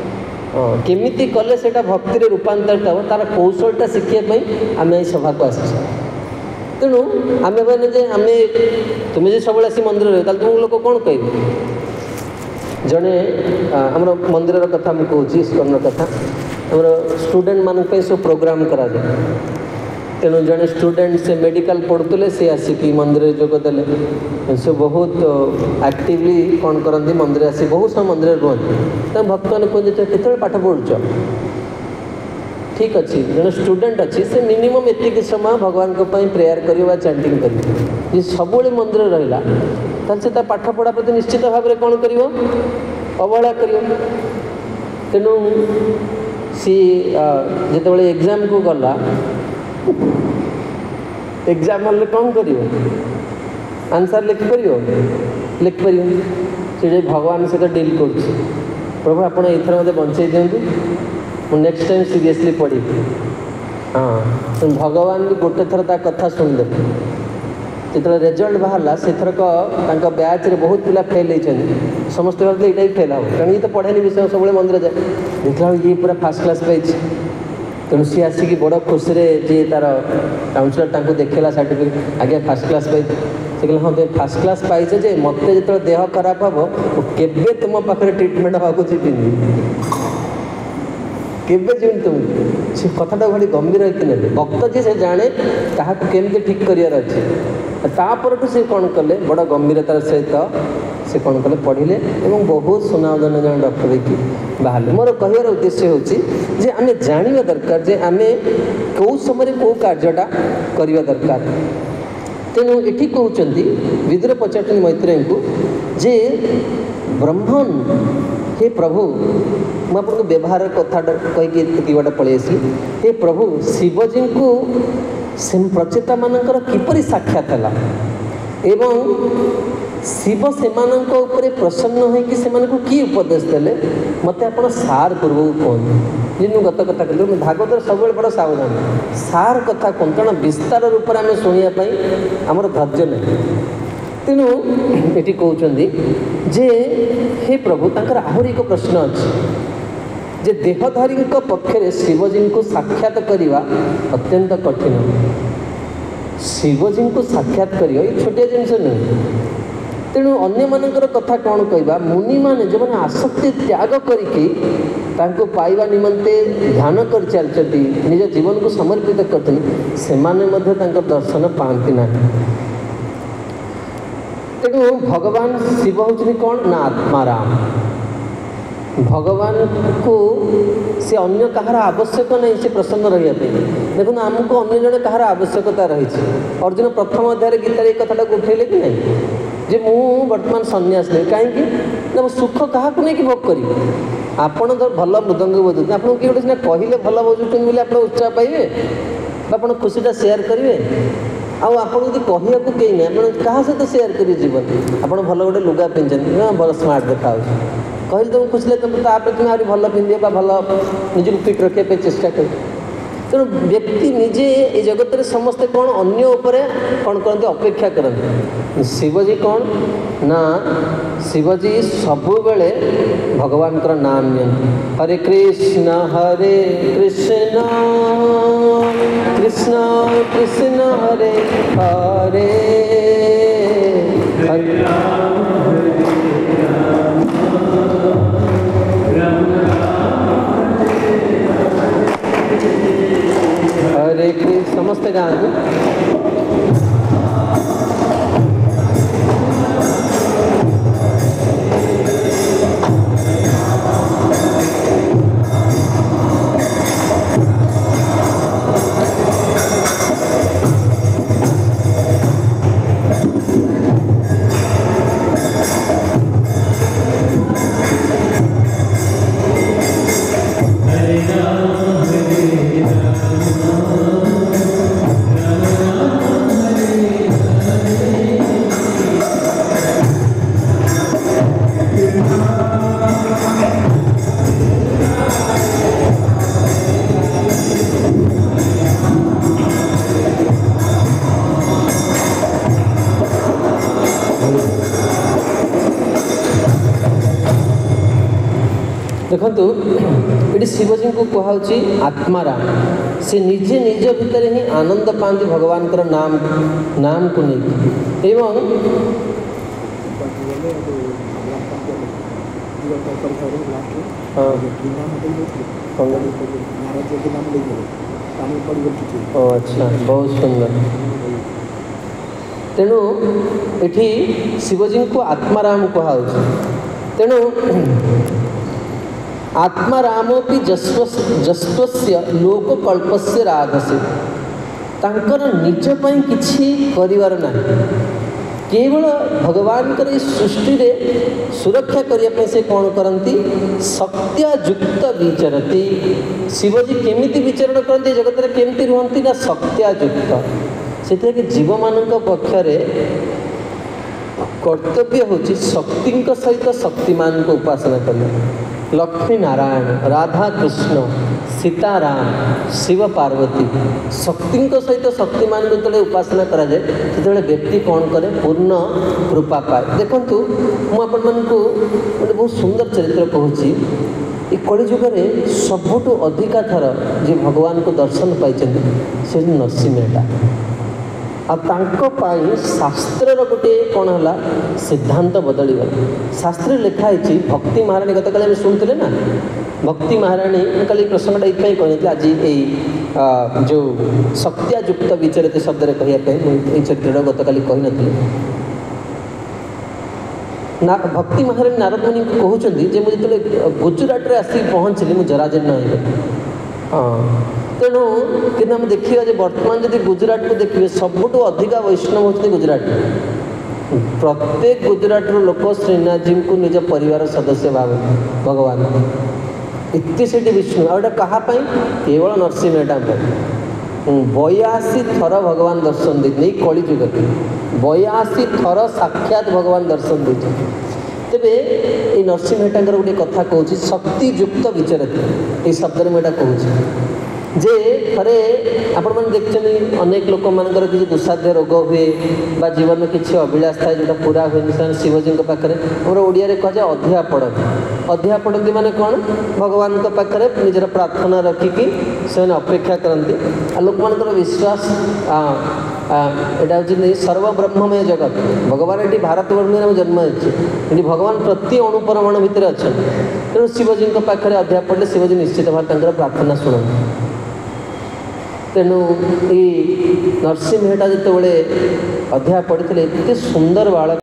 हाँ केमिति कले सेटा भक्ति रूपांतरित हम तार कौशलटा शिखापी आम ये सभा को आस तेणु आम मैंने जे आम तुम्हें जो सब आसी मंदिर रहे तुम लोक कौन कह जड़े आम मंदिर कथा मुझे कहूँ स्कर्न कथा आम स्टूडेंट मान सब प्रोग्राम करा तेणु जड़े स्टूडेंट से मेडिकल पढ़ुले सी आसिक मंदिर जोगदे से बहुत एक्टिवली कौन करती मंदिर आसी बहुत समय मंदिर रुहति भक्त मैंने कहते केत पाठ पढ़ुच ठीक अच्छे जड़े स्टूडेंट अच्छी से मिनिमम एतिक समय भगवान प्रेयर कर चैंटिंग कर सब मंदिर रहा से पाठ पढ़ा प्रति निश्चित भाव में कौन कर अवहेला कर तेणु सी जो एग्जाम को गला एग्जाम हल कौन कर आंसर लिखिपर लिखिपर से भगवान सहित डील कर प्रभु आप मत बंचे दिंतु मुझे नेक्स्ट टाइम सीरियसली पढ़ी हाँ भगवान भी गोटे थर ता कथा शुणिदे जो रिजल्ट बाहर से थरक बैच रे बहुत पिला फेल होती समस्त भाव ये फेल हम कारण ये तो पढ़ेनि विषय सब मंदिर जाए देखला ये पूरा फास्ट क्लास पाई तेणु सी आसिक बड़ खुशी जी तार काउंसलर देखला सर्टिफिकेट आगे फास्ट क्लास पाई से कहले हाँ तुम फास्ट क्लास पाइछ जे मत जो देह खराब हम केबे तुम पाखे ट्रिटमेंट हाँ जीविनी केबे जीवन तुम से कथाटा भारी गंभीर होती भक्त जी से जाने क्या केमती ठीक करार अच्छे तापर से कौन कले बड़ गंभीरतार सहित से कौन कले पढ़िले और बहुत सुनावधन जन डॉक्टर की बाहर मोर कहर उद्देश्य हूँ जे आम जाना दरकार जे आम कौ समय कौ कार्यटा करवा दरकार तेणु ये कहते विदुर पचार मैत्रेय को जे ब्रह्मन हे प्रभु मुझे व्यवहार कथा कहीकि बाटे पलि आसी हे प्रभु शिवजी को प्रचेता मानकर किपरि साक्षात है एवं शिव से प्रसन्न होगी से कि उपदेश देले मत आप सार पूर्व कहते जी गत कथा कहते भागवत सब बड़ सावधान सार कथा कौन कारण विस्तार रूप में आम शुणापी आमर धैर्य नहीं तेणु ये कहते जे हे प्रभु तांकर आहरी एक प्रश्न अच्छे जे देहधारी पक्षे शिवजी को साक्षात करवा अत्यंत कठिन शिवजी को साक्षात करवा ये छोटिया जिनस नुहे तेणु अन्य मानकर कथा कौन कहवा मुनि माने जो मैंने आसक्ति त्याग करके पाइबा निमंते ध्यान कर चलती निज जीवन को समर्पित करते दर्शन पाती ना तेणु भगवान शिव होती कौन ना आत्माराम भगवान को से अन्य कहार आवश्यक नहीं से प्रसन्न रही देखो आमको अन्य जन कहार आवश्यकता रही अर्जुन प्रथम अध्याय गीता ये कथाटा उठेले कि नहीं जे मु वर्तमान सन्यास नहीं कहीं सुख क्या नहीं भोग करी आपड़ तो भल मृदंग बजाते आपको किए गोटे कहले भल बजाउन बोले आप उत्साह पाइबे आप खुशीटा सेयार करेंगे आपड़ जब कहूँ कहीं नहीं आप क्या सहित सेयार करेंगे जीवन आप भल गोटे लुगा पिंधे भल स्मार्ट देखा कहले तुम खुशी लगे तुम तुम आहरी भल पिंधे भल निजी फिट रखा चेष्टा कर तेणु व्यक्ति निजे ये जगत में समस्ते कौन अन्य उपरे कौन करते अपेक्षा करते शिवजी कौन ना शिवजी सबु बेले भगवान का नाम नि हरे कृष्ण कृष्ण कृष्ण हरे हरे हरे कृष्ण समस्त गाँव देखु ये शिवजी को कहुच्ची आत्माराम से निजे निज भितर ही आनंद पाती भगवान का नाम को नहीं एवं अच्छा बहुत सुंदर तेणु ये शिवजी को आत्माराम कहुच्ची तेणु आत्मारामोपि जस्वस्य लोककल्पस्य राधसे तांकर निज पई किछि करिवार नाही केवल भगवान कर सृष्टि रे सुरक्षा करने से कौन करती सत्यायुक्त विचरती शिवजी केमिति विचरण करती जगत में केमती रुहंती ना सत्यायुक्त से जीव मान पक्षरे कर्तव्य होची शक्ति सहित शक्तिमान को उपासना करना लक्ष्मी नारायण राधा कृष्ण सीताराम शिव पार्वती शक्ति सहित शक्तिमान जो उपासना करा जाए से व्यक्ति कौन करे पूर्ण कृपा पाए देखु मुझे गोटे बहुत सुंदर चरित्र कहूँ ये कलिजुग में सबुठु अधिका थर जी भगवान को दर्शन पाई से नरसिंहटा आपाई शास्त्र गोटे कौन है सिद्धांत बदलीगला शास्त्र लिखाई भक्ति महाराणी गत काली शुणुते ना भक्ति महाराणी कल प्रसंगटा ये कहते आज ये जो सत्यायुक्त विचरित शब्द कहवाई चरित्र गत काली कही ना भक्ति महाराणी नारद मुनि को कहते मुझे गुजरात में आसिक पहुँचली मुझे जराजीर्ण हाँ तेणु कि आम देखा बर्तमान जब गुजरात को देखिए सबुठ अधिका वैष्णव होती गुजरात प्रत्येक गुजरात लोक श्रीनाथ जी को निज परिवार सदस्य भाव भगवान इतने से विष्णु आटा कहाँपाई केवल नरसिंहटा 82 थर भगवान दर्शन देते कलिजुग 82 थर साक्षात भगवान दर्शन देते। तेबे ये नरसिंह मेहटा गोटे कथा कहूँ शक्तियुक्त विचरती ये शब्द मुझे कहूँ जे थे आपण मैंने देखते अनेक लोक मानकर किसी दुस्साध्य रोग हुए बा जीवन में किसी अभिलाष थाए जो पूरा हुए से शिवजी पाखे आम ओडिया कहुए अधिया पड़ती। अधिया पड़ती माने कौन भगवान पाखे निजर प्रार्थना रखिकी से अपेक्षा करती आ लोक मान विश्वास यहाँ हूँ सर्वब्रह्ममय जगत भगवान ये भारतवर्ष में जन्म होती भगवान प्रति अणुपरमाणु भितर अच्छा तेणु शिवजी पाखे अधिया पड़े शिवजी निश्चित भाव प्रार्थना शुणती। तेणु ये नरसिंह मेहटा जिते अधिया पड़ते एत सुंदर बालक